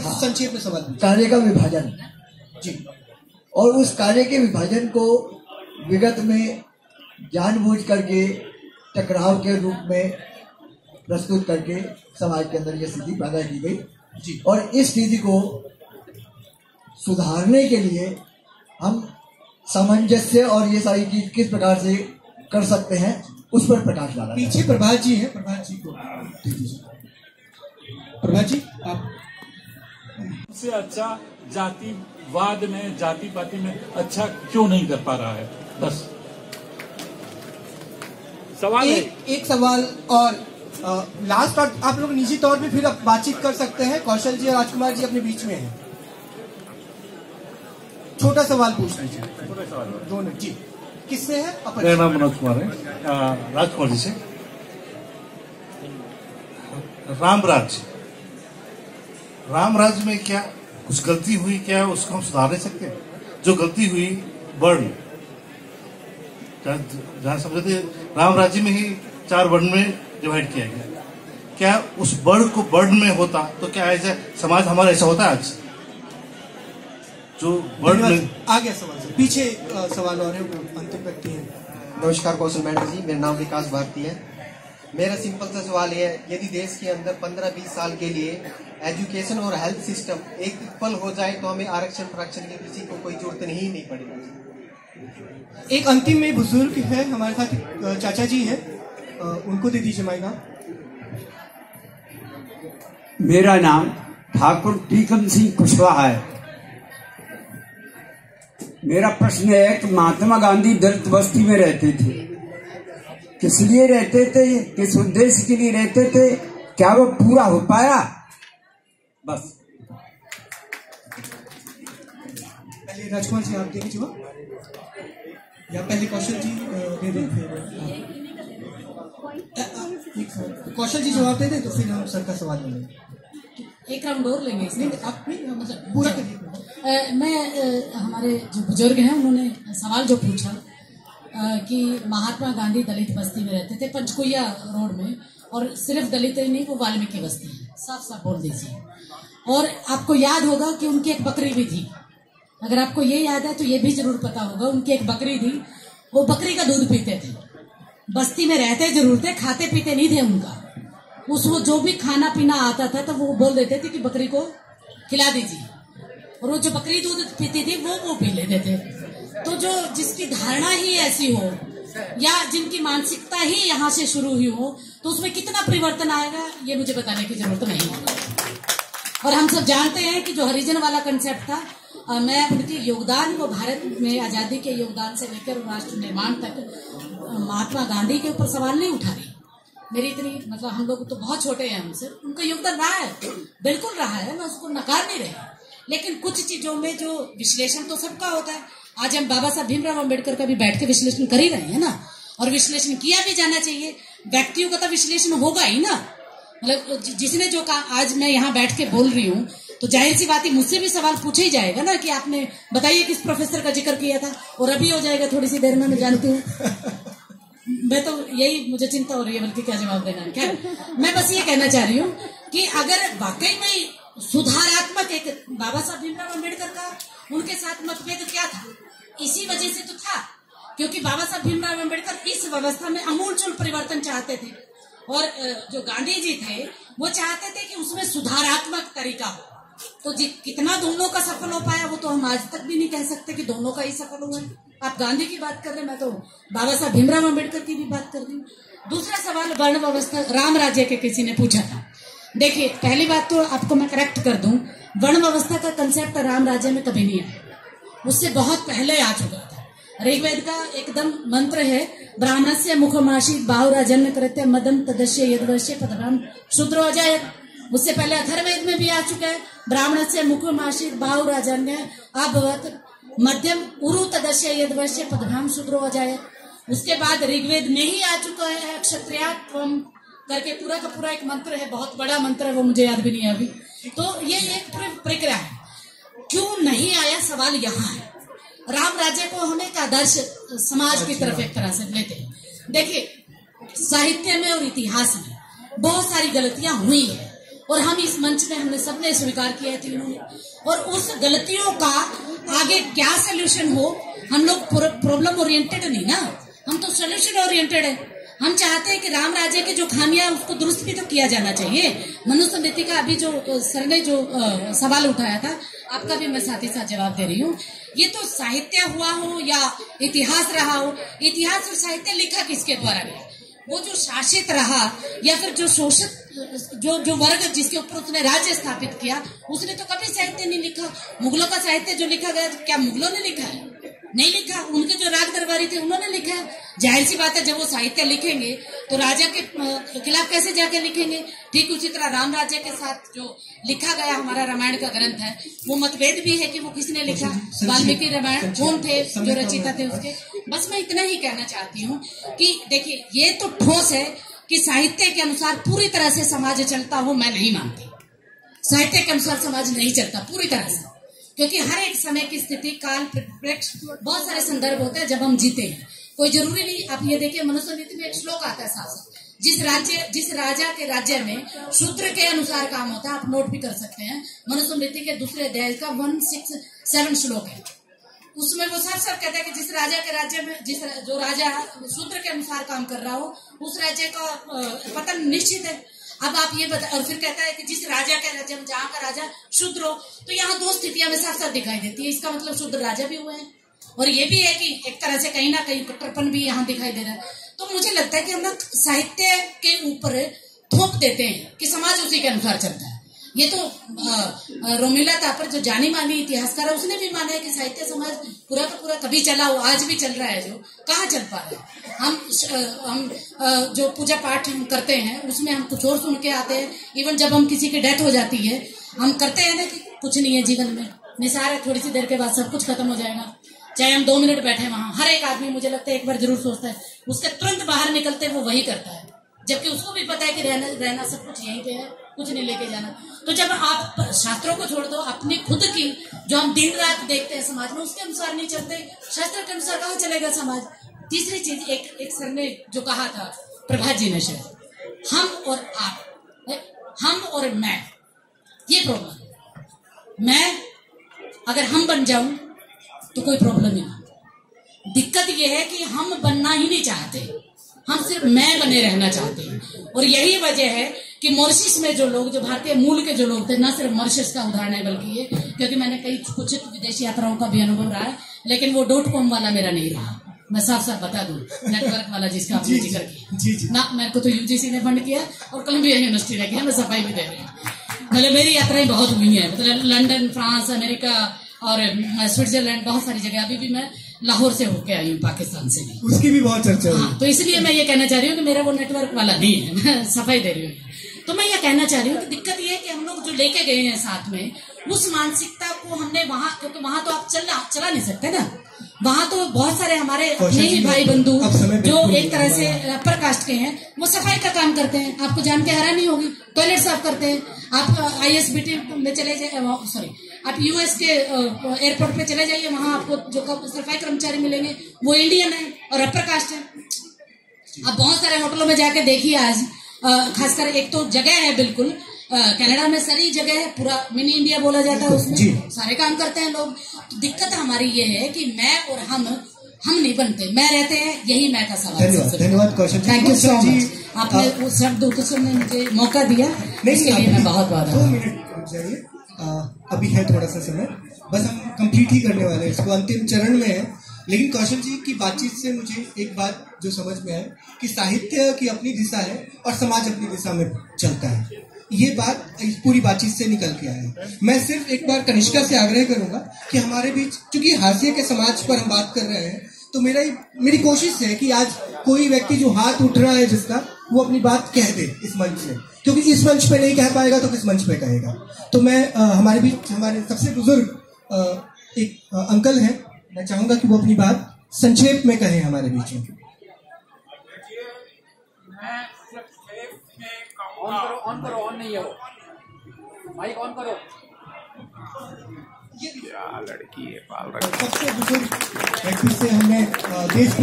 [SPEAKER 4] संक्षेप में सवाल कार्य का विभाजन जी। और उस कार्य के विभाजन को विगत में जानबूझ करके टकराव के रूप में प्रस्तुत करके समाज के अंदर यह स्थिति पैदा की गई जी। और इस स्थिति को सुधारने के लिए हम सामंजस्य और ये सारी चीज किस प्रकार से कर सकते हैं, उस पर प्रकाश डाला।
[SPEAKER 6] पीछे प्रभात जी है, प्रभात जी को प्रभात जी आप
[SPEAKER 10] सबसे अच्छा जातिवाद में, जाति पाति में अच्छा क्यों नहीं कर पा रहा है? बस सवाल
[SPEAKER 6] एक सवाल और लास्ट, और आप लोग निजी तौर पे फिर बातचीत कर सकते हैं। कौशल जी और राजकुमार जी अपने बीच में हैं। छोटा सवाल पूछ लीजिए, दोनों जी। किससे है?
[SPEAKER 10] मेरा नाम मनोज कुमार है, राजकुमार जी से।
[SPEAKER 11] रामराज में क्या कुछ गलती हुई, क्या उसको हम सुधार नहीं सकते? जो गलती हुई वर्ण, जहाँ समझते राम राज्य में ही 4 वर्ण में डिवाइड किया गया, क्या उस वर्ण को वर्ण में होता तो क्या ऐसा समाज हमारा ऐसा होता है आज? जो वर्ण में
[SPEAKER 6] आ गया सवाल से पीछे सवाल और है, अंतिम व्यक्ति है।
[SPEAKER 12] नमस्कार कौशल मैडम जी, मेरा नाम विकास भारती है। मेरा सिंपल सा सवाल ये है, यदि देश के अंदर 15-20 साल के लिए एजुकेशन और हेल्थ सिस्टम एक इक्वल हो जाए तो हमें आरक्षण प्रारक्षण की किसी को कोई जरूरत नहीं पड़ेगी।
[SPEAKER 6] एक अंतिम में बुजुर्ग है हमारे साथ, चाचा जी है, उनको दे दीजिए माइक।
[SPEAKER 13] मेरा नाम ठाकुर टीकम सिंह कुशवाहा है। मेरा प्रश्न है कि महात्मा गांधी दलित बस्ती में रहते थे, किस लिए रहते थे, किस उद्देश्य के लिए रहते थे, क्या वो पूरा हो पाया? बस।
[SPEAKER 6] पहले राजकुमार जी आप देंगे जवाब, या पहले कौशल जी दे दें? कौशल जी जवाब दे दें तो फिर हम सर का सवाल लेंगे।
[SPEAKER 1] एक राउंड और लेंगे इसमें।
[SPEAKER 6] आप मतलब पूरा करिए।
[SPEAKER 1] मैं हमारे जो बुजुर्ग हैं उन्होंने सवाल जो पूछा कि महात्मा गांधी दलित बस्ती में रहते थे, पंचकुइया रोड में, और सिर्फ दलित ही नहीं, वो वाल्मीकि बस्ती है, साफ साफ बोल दीजिए। और आपको याद होगा कि उनकी एक बकरी भी थी। अगर आपको ये याद है तो ये भी जरूर पता होगा, उनकी एक बकरी थी, वो बकरी का दूध पीते थे। बस्ती में रहते जरूर थे, खाते पीते नहीं थे। उनका उसको जो भी खाना पीना आता था तो वो बोल देते थे कि बकरी को खिला दीजिए, और वो जो बकरी दूध पीती थी वो पी लेते थे। तो जो जिसकी धारणा ही ऐसी हो या जिनकी मानसिकता ही यहाँ से शुरू हुई हो, तो उसमें कितना परिवर्तन आएगा ये मुझे बताने की जरूरत नहीं है। और हम सब जानते हैं कि जो हरिजन वाला कंसेप्ट था, मैं उनके योगदान को भारत में आजादी के योगदान से लेकर राष्ट्र निर्माण तक महात्मा गांधी के ऊपर सवाल नहीं उठा रही। मेरी इतनी मतलब हम लोग तो बहुत छोटे हैं हमसे, उनका योगदान रहा है, बिल्कुल रहा है, मैं उसको नकार नहीं रही। लेकिन कुछ चीजों में जो विश्लेषण तो सबका होता है। आज हम बाबा साहब भीमराव अम्बेडकर का भी बैठ के विश्लेषण कर ही रहे हैं ना, और विश्लेषण किया भी जाना चाहिए। व्यक्तियों का तो विश्लेषण होगा ही ना, मतलब जिसने जो कहा, आज मैं यहाँ बैठ के बोल रही हूँ तो जाहिर सी बात है मुझसे भी सवाल पूछा ही जाएगा ना कि आपने बताइए किस प्रोफेसर का जिक्र किया था, और अभी हो जाएगा थोड़ी सी देर में, मैं जानती हूँ। मैं तो यही मुझे चिंता हो रही है बल्कि क्या जवाब देना है। क्या मैं बस ये कहना चाह रही हूँ कि अगर वाकई में सुधारात्मक एक बाबा साहब भीमराव अम्बेडकर का उनके साथ मतभेद क्या था? इसी वजह से तो था क्योंकि बाबा साहब भीमराव अम्बेडकर इस व्यवस्था में अमूलचूल परिवर्तन चाहते थे और जो गांधी जी थे वो चाहते थे कि उसमें सुधारात्मक तरीका हो। तो कितना दोनों का सफल हो पाया वो तो हम आज तक भी नहीं कह सकते कि दोनों का ही सफल हुआ है। आप गांधी की बात कर रहे हैं, मैं तो बाबा साहब भीमराव अम्बेडकर की भी बात कर रही हूँ। दूसरा सवाल वर्ण व्यवस्था राम राज्य के किसी ने पूछा था। देखिए, पहली बात तो आपको मैं करेक्ट कर दूं, वर्ण व्यवस्था का कंसेप्ट राम राज्य में कभी नहीं आया, उससे बहुत पहले आ चुका था। ऋग्वेद का एकदम मंत्र है, ब्राह्मणस्य मुखमाशीत बाहुराजन्य कृत्य मदम तदस्य यदवश्य पदभ्राम शूद्रो अजायत। उससे पहले अथर्ववेद में भी आ चुका है, ब्राह्मणस्य मुखमाशीत बाहुराजन्य अभवत मध्यम उरु तदस्य यदवश्य पदभ्राम शूद्रो अजायत। उसके बाद ऋग्वेद में ही आ चुका है क्षत्रियात्वम करके पूरा का पूरा एक मंत्र है, बहुत बड़ा मंत्र है, वो मुझे याद भी नहीं है अभी। तो ये एक प्रक्रिया है। क्यों नहीं आया सवाल यहाँ है। राम राज्य को हम एक आदर्श समाज की तरफ एक तरह से लेते हैं। देखिए, साहित्य में और इतिहास में बहुत सारी गलतियां हुई है और हम इस मंच में हमने सबने स्वीकार किया है तीनों ने, और उस गलतियों का आगे क्या सोल्यूशन हो। हम लोग प्रॉब्लम ओरिएंटेड नहीं ना, हम तो सोल्यूशन ओरिएंटेड है। हम चाहते हैं कि राम राज्य की जो खामियां उसको दुरुस्त भी तो किया जाना चाहिए। मनुस्मृति का अभी जो सर ने जो सवाल उठाया था, आपका भी मैं साथ ही साथ जवाब दे रही हूँ। ये तो साहित्य हुआ हो या इतिहास रहा हो, इतिहास और साहित्य लिखा किसके द्वारा गया? वो जो शासित रहा या फिर जो शोषित जो वर्ग जिसके ऊपर उसने राज्य स्थापित किया, उसने तो कभी साहित्य नहीं लिखा। मुगलों का साहित्य जो लिखा गया, क्या मुगलों ने लिखा है? नहीं लिखा। उनके जो राग दरबारी थे उन्होंने लिखा है। जाहिर सी बात है, जब वो साहित्य लिखेंगे तो राजा के खिलाफ कैसे जाके लिखेंगे। ठीक उसी तरह राम राज्य के साथ जो लिखा गया हमारा रामायण का ग्रंथ है, वो मतभेद भी है कि वो किसने लिखा, वाल्मीकि रामायण कौन थे जो रचयिता थे उसके। बस मैं इतना ही कहना चाहती हूँ कि देखिए, ये तो ठोस है कि साहित्य के अनुसार पूरी तरह से समाज चलता हो, मैं नहीं मानती। साहित्य के अनुसार समाज नहीं चलता पूरी तरह से, क्योंकि हर एक समय की स्थिति, काल, परिप्रेक्ष्य, बहुत सारे संदर्भ होते हैं जब हम जीते हैं। कोई जरूरी नहीं। आप ये देखिए, मनुस्मृति में एक श्लोक आता है साफ, जिस राजा के राज्य में शूद्र के अनुसार काम होता है। आप नोट भी कर सकते हैं, मनुस्मृति के दूसरे अध्याय का 167 श्लोक है। उसमें वो साफ साफ कहता है कि जिस राजा के राज्य में जो राजा शूद्र के अनुसार काम कर रहा हो, उस राज्य का पतन निश्चित है। अब आप ये बता, और फिर कहता है कि जिस राजा के राज्य में जहाँ का राजा शूद्र हो, तो यहाँ दो स्थितियां में साफ साफ दिखाई देती है। इसका मतलब शूद्र राजा भी हुए हैं, और ये भी है कि एक तरह से कहीं ना कहीं कट्टरपन भी यहाँ दिखाई दे रहा है। तो मुझे लगता है कि हम लोग साहित्य के ऊपर थोप देते हैं कि समाज उसी के अनुसार चलता है। ये तो रोमिला थापर जो जानी मानी इतिहासकार है, उसने भी माना है कि साहित्य समाज पूरा का पूरा कभी चला हो, आज भी चल रहा है। जो कहाँ चल पा रहा है। हम जो पूजा पाठ हम करते हैं उसमें हम कुछ और सुन के आते हैं। इवन जब हम किसी की डेथ हो जाती है, हम करते हैं ना कि कुछ नहीं है जीवन में, निसार है, थोड़ी सी देर के बाद सब कुछ खत्म हो जाएगा। चाहे हम 2 मिनट बैठे वहां, हर एक आदमी मुझे लगता है एक बार जरूर सोचता है, उसके तुरंत बाहर निकलते वो वही करता है, जबकि उसको भी पता है कि रहना सब कुछ यहीं पे है, कुछ नहीं लेके जाना। तो जब आप शास्त्रों को छोड़ दो, अपनी खुद की जो हम दिन रात देखते हैं समाज में, उसके अनुसार नहीं चलते, शास्त्र के अनुसार कहाँ चलेगा समाज। तीसरी चीज, एक सर ने जो कहा था, प्रभात जी ने शायद, हम और आप, हम और मैं, ये प्रॉब्लम है। मैं अगर हम बन जाऊं तो कोई प्रॉब्लम ही नहीं। दिक्कत ये है कि हम बनना ही नहीं चाहते, हम सिर्फ मैं बने रहना चाहते हैं। और यही वजह है कि मॉरिशस में जो लोग, जो भारतीय मूल के जो लोग थे, न सिर्फ मॉरिशस का उदाहरण है बल्कि ये, क्योंकि मैंने कई कुछ विदेश यात्राओं का भी अनुभव रहा है, लेकिन वो .com वाला मेरा नहीं रहा। मैं साफ साफ बता दूं, नेटवर्क वाला जिसका आपने जिक्र किया ना, मेरे को तो UGC ने फंड किया और कोलंबिया यूनिवर्सिटी ने किया। मैं सफाई भी दे रही हूँ। मतलब मेरी यात्राएं बहुत हुई है, मतलब लंदन, फ्रांस, अमेरिका और स्विट्जरलैंड, बहुत सारी जगह। अभी भी मैं लाहौर से होके आई हूँ, पाकिस्तान से नहीं।
[SPEAKER 6] उसकी भी बहुत चर्चा हुई।
[SPEAKER 1] हाँ, तो इसलिए मैं ये कहना चाह रही हूँ कि मेरा वो नेटवर्क वाला नहीं है, मैं सफाई दे रही हूँ। तो मैं ये कहना चाह रही हूँ कि दिक्कत ये है कि हम लोग जो लेके गए हैं साथ में, उस मानसिकता को हमने वहां, क्योंकि वहां तो आप चला नहीं सकते ना, वहां तो बहुत सारे हमारे अपने ही भाई बंधु जो एक तरह से अपर कास्ट के हैं, वो सफाई का काम करते हैं। आपको जान के हैरानी होगी, टॉयलेट साफ करते हैं। आप ISBT में चले जाए, सॉरी, आप US के एयरपोर्ट पे चले जाइए, वहां आपको जो सफाई कर्मचारी मिलेंगे वो इंडियन है और अपर कास्ट है। आप बहुत सारे होटलों में जाके देखिए आज, खासकर एक तो जगह है बिल्कुल कनाडा में सारी जगह है, पूरा मिनी इंडिया बोला जाता है, उसमें सारे काम करते हैं लोग। तो दिक्कत हमारी ये है कि मैं और हम नहीं बनते, मैं रहते हैं, यही मैं का सवाल।
[SPEAKER 6] धन्यवाद कौशल जी,
[SPEAKER 1] थैंक यू सो मच, आपने उस शब्द उत्तर में मुझे मौका दिया, इसके लिए मैं बहुत बहुत
[SPEAKER 6] 2 मिनट रुक जाइए, अभी है थोड़ा सा समय, बस हम कंप्लीट ही करने वाले हैं, इसको अंतिम चरण में है। लेकिन कौशल जी की बातचीत से मुझे एक बात जो समझ में आई कि साहित्य की अपनी दिशा है और समाज अपनी दिशा में चलता है, ये बात इस पूरी बातचीत से निकल के आया। मैं सिर्फ एक बार कनिष्का से आग्रह करूंगा कि हमारे बीच, क्योंकि हाशिए के समाज पर हम बात कर रहे हैं, तो मेरी कोशिश है कि आज कोई व्यक्ति जो हाथ उठ रहा है जिसका, वो अपनी बात कह दे इस मंच से, क्योंकि इस मंच पे नहीं कह पाएगा तो किस मंच पे कहेगा। तो मैं हमारे बीच हमारे सबसे बुजुर्ग एक अंकल हैं, मैं चाहूंगा कि वो अपनी बात संक्षेप में कहें हमारे बीच में।
[SPEAKER 9] ऑन करो, ऑन नहीं है वो, माइक ऑन करो।
[SPEAKER 14] क्या लड़की है पाल रखी।
[SPEAKER 6] सबसे बुजुर्ग व्यक्ति से हमने देश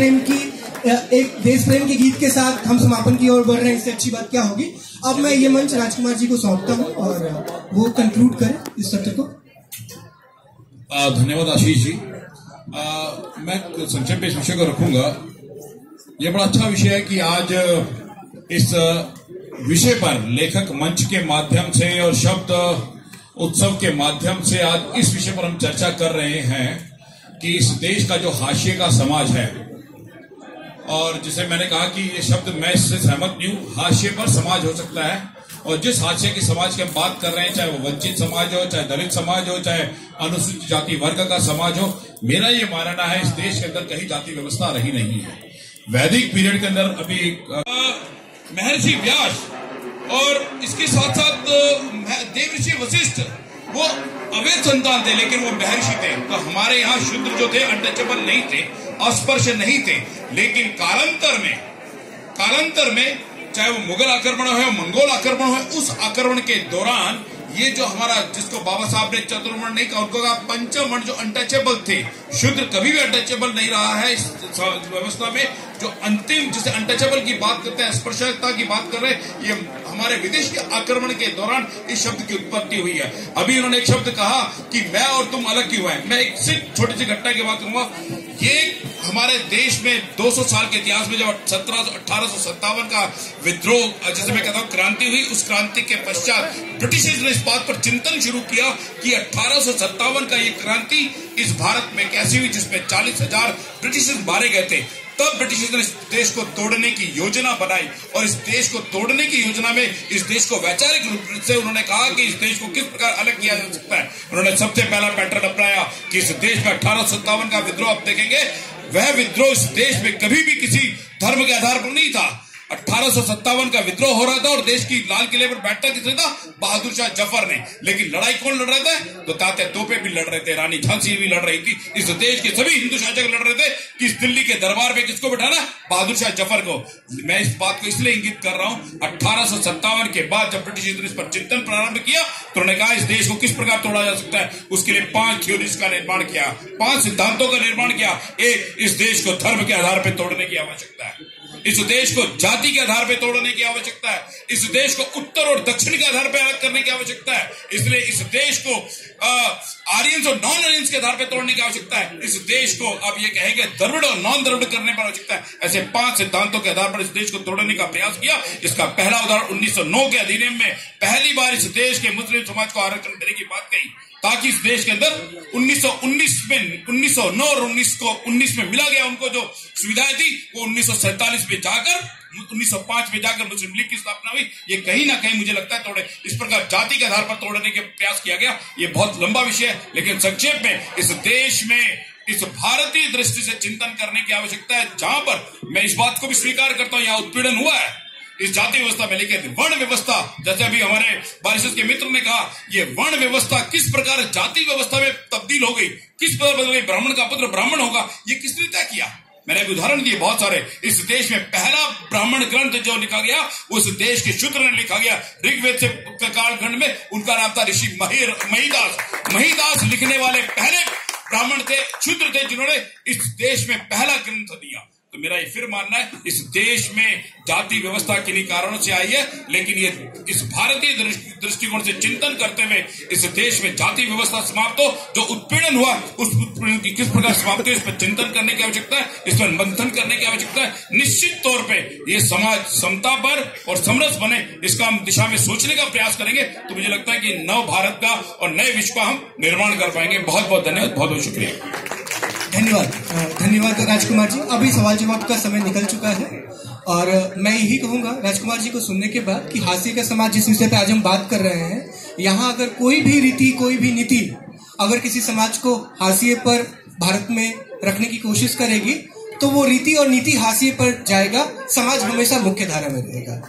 [SPEAKER 6] प्रेम के गीत के साथ हम समापन की ओर बढ़ रहे हैं, इससे अच्छी बात क्या होगी। अब मैं ये मंच राजकुमार जी को सौंपता हूँ और वो कंक्लूड करें इस सत्र को।
[SPEAKER 5] धन्यवाद आशीष जी। मैं संक्षेप में इस विषय को रखूंगा। ये बड़ा अच्छा विषय है कि आज इस विषय पर लेखक मंच के माध्यम से और शब्द उत्सव के माध्यम से आज इस विषय पर हम चर्चा कर रहे हैं कि इस देश का जो हाशिए का समाज है, और जिसे मैंने कहा कि ये शब्द मैं इससे सहमत नहीं हूं, हाशिए पर समाज हो सकता है। और जिस हाशिए के समाज की हम बात कर रहे हैं, चाहे वो वंचित समाज हो, चाहे दलित समाज हो, चाहे अनुसूचित जाति वर्ग का समाज हो, मेरा ये मानना है इस देश के अंदर कहीं जाति व्यवस्था रही नहीं है। वैदिक पीरियड के अंदर अभी महर्षि व्यास और इसके साथ साथ देवऋषि वशिष्ठ वो अवैध संतान थे, लेकिन वो महर्षि थे। तो हमारे यहाँ शूद्र जो थे अनटचेबल नहीं थे, अस्पर्श नहीं थे। लेकिन कालांतर में चाहे वो मुगल आक्रमण हो, मंगोल आक्रमण हो, उस आक्रमण के दौरान ये जो हमारा, जिसको बाबा साहब ने चतुर्वर्ण नहीं कहा, उनको कहा पंचम वर्ण, जो अनटचेबल थे। शूद्र कभी भी अनटचेबल नहीं रहा है इस व्यवस्था में। जो अंतिम, जिसे अनटचेबल की बात करते हैं, स्पर्शता की बात कर रहे हैं, ये हमारे विदेश के आक्रमण के दौरान इस शब्द की उत्पत्ति हुई है। अभी उन्होंने एक शब्द कहा कि मैं और तुम अलग क्यों हैं। मैं एक सिर्फ छोटी सी घटना की बात करूंगा। ये हमारे देश में 200 साल के इतिहास में जब 1857 का विद्रोह, जैसे मैं कहता हूं क्रांति हुई, उस क्रांति के पश्चात ब्रिटिशर्स ने इस बात पर चिंतन शुरू किया कि 1857 का ये क्रांति इस भारत में कैसी हुई, जिसमें 40,000 ब्रिटिशर्स मारे गए थे। तब ब्रिटिशर्स ने इस देश को तोड़ने की योजना बनाई, और इस देश को तोड़ने की योजना में इस देश को वैचारिक रूप से उन्होंने कहा कि इस देश को किस प्रकार अलग किया जा सकता है। उन्होंने सबसे पहला पैटर्न अपनाया कि इस देश में 1857 का विद्रोह, आप देखेंगे वह विद्रोह इस देश में कभी भी किसी धर्म के आधार पर नहीं था। 1857 का विद्रोह हो रहा था और देश की लाल किले पर बैठता किसने था? बहादुर शाह जफर ने। लेकिन लड़ाई कौन लड़ रहे थे? तो तात्या तोपे भी लड़ रहे थे, रानी झांसी भी लड़ रही थी, इस देश के सभी हिंदू शासक लड़ रहे थे कि इस दिल्ली के दरबार में किसको बैठाना? बहादुर शाह जफर को। मैं इस बात को इसलिए इंगित कर रहा हूं, 1857 के बाद जब ब्रिटिश ने इस पर चिंतन प्रारंभ किया तो उन्होंने कहा इस देश को किस प्रकार तोड़ा जा सकता है। उसके लिए 5 थ्योरीज का निर्माण किया, 5 सिद्धांतों का निर्माण किया। एक, इस देश को धर्म के आधार पर तोड़ने की आवश्यकता है, इस देश को जाति के आधार पर तोड़ने की आवश्यकता है, इस देश को उत्तर और दक्षिण के आधार पर अलग करने की आवश्यकता है, इसलिए इस देश को आर्यंस और नॉन आर्यंस के आधार पर तोड़ने की आवश्यकता है, इस देश को अब ये कहेंगे द्रविड़ और नॉन द्रविड़ करने पर आवश्यकता है। ऐसे 5 सिद्धांतों के आधार पर इस देश को तोड़ने का प्रयास किया। इसका पहला उदाहरण 1909 के अधिनियम में पहली बार इस देश के मुस्लिम समाज को आरक्षण देने की बात कही, ताकि इस देश के अंदर 1909 और 1919 में मिला गया उनको जो सुविधाएं थी, वो 1947 में जाकर 1905 में जाकर मुस्लिम लीग की स्थापना हुई। ये कहीं ना कहीं मुझे लगता है तोड़े, इस प्रकार जाति के आधार पर तोड़ने के प्रयास किया गया। ये बहुत लंबा विषय है, लेकिन संक्षेप में इस देश में इस भारतीय दृष्टि से चिंतन करने की आवश्यकता है, जहां पर मैं इस बात को भी स्वीकार करता हूं, यहां उत्पीड़न हुआ है इस जाति व्यवस्था में, लेकिन वर्ण व्यवस्था, जैसे अभी हमारे बारिश के मित्र ने कहा, ये वर्ण व्यवस्था किस प्रकार जाति व्यवस्था में तब्दील हो गई, किस प्रकार बदल गई, ब्राह्मण का पुत्र ब्राह्मण होगा, ये किसने तय किया? मैंने अभी उदाहरण दिए बहुत सारे। इस देश में पहला ब्राह्मण ग्रंथ जो लिखा गया उस देश के शूद्र ने लिखा गया। ऋग्वेद से कालखंड में उनका नाम था ऋषि महिदास। महिदास लिखने वाले पहले ब्राह्मण थे, शूद्र थे, जिन्होंने इस देश में पहला ग्रंथ दिया। तो मेरा ये फिर मानना है इस देश में जाति व्यवस्था किन्हीं कारणों से आई है, लेकिन ये इस भारतीय दृष्टिकोण से चिंतन करते हुए इस देश में जाति व्यवस्था समाप्त हो, जो उत्पीड़न हुआ उस उत्पीड़न की किस प्रकार समाप्ति हो, इस पर चिंतन करने की आवश्यकता है, इस पर मंथन करने की आवश्यकता है। निश्चित तौर पे ये समाज समता पर और समरस बने, इसका हम दिशा में सोचने का प्रयास करेंगे तो मुझे लगता है कि नव भारत का और नए विश्व का हम निर्माण कर पाएंगे। बहुत बहुत धन्यवाद, बहुत बहुत शुक्रिया।
[SPEAKER 6] धन्यवाद राजकुमार जी। अभी सवाल जवाब का समय निकल चुका है और मैं यही कहूंगा राजकुमार जी को सुनने के बाद कि हाशिए का समाज जिस विषय पे आज हम बात कर रहे हैं, यहाँ अगर कोई भी रीति कोई भी नीति अगर किसी समाज को हाशिए पर भारत में रखने की कोशिश करेगी तो वो रीति और नीति हाशिए पर जाएगा, समाज हमेशा मुख्य धारा में रहेगा।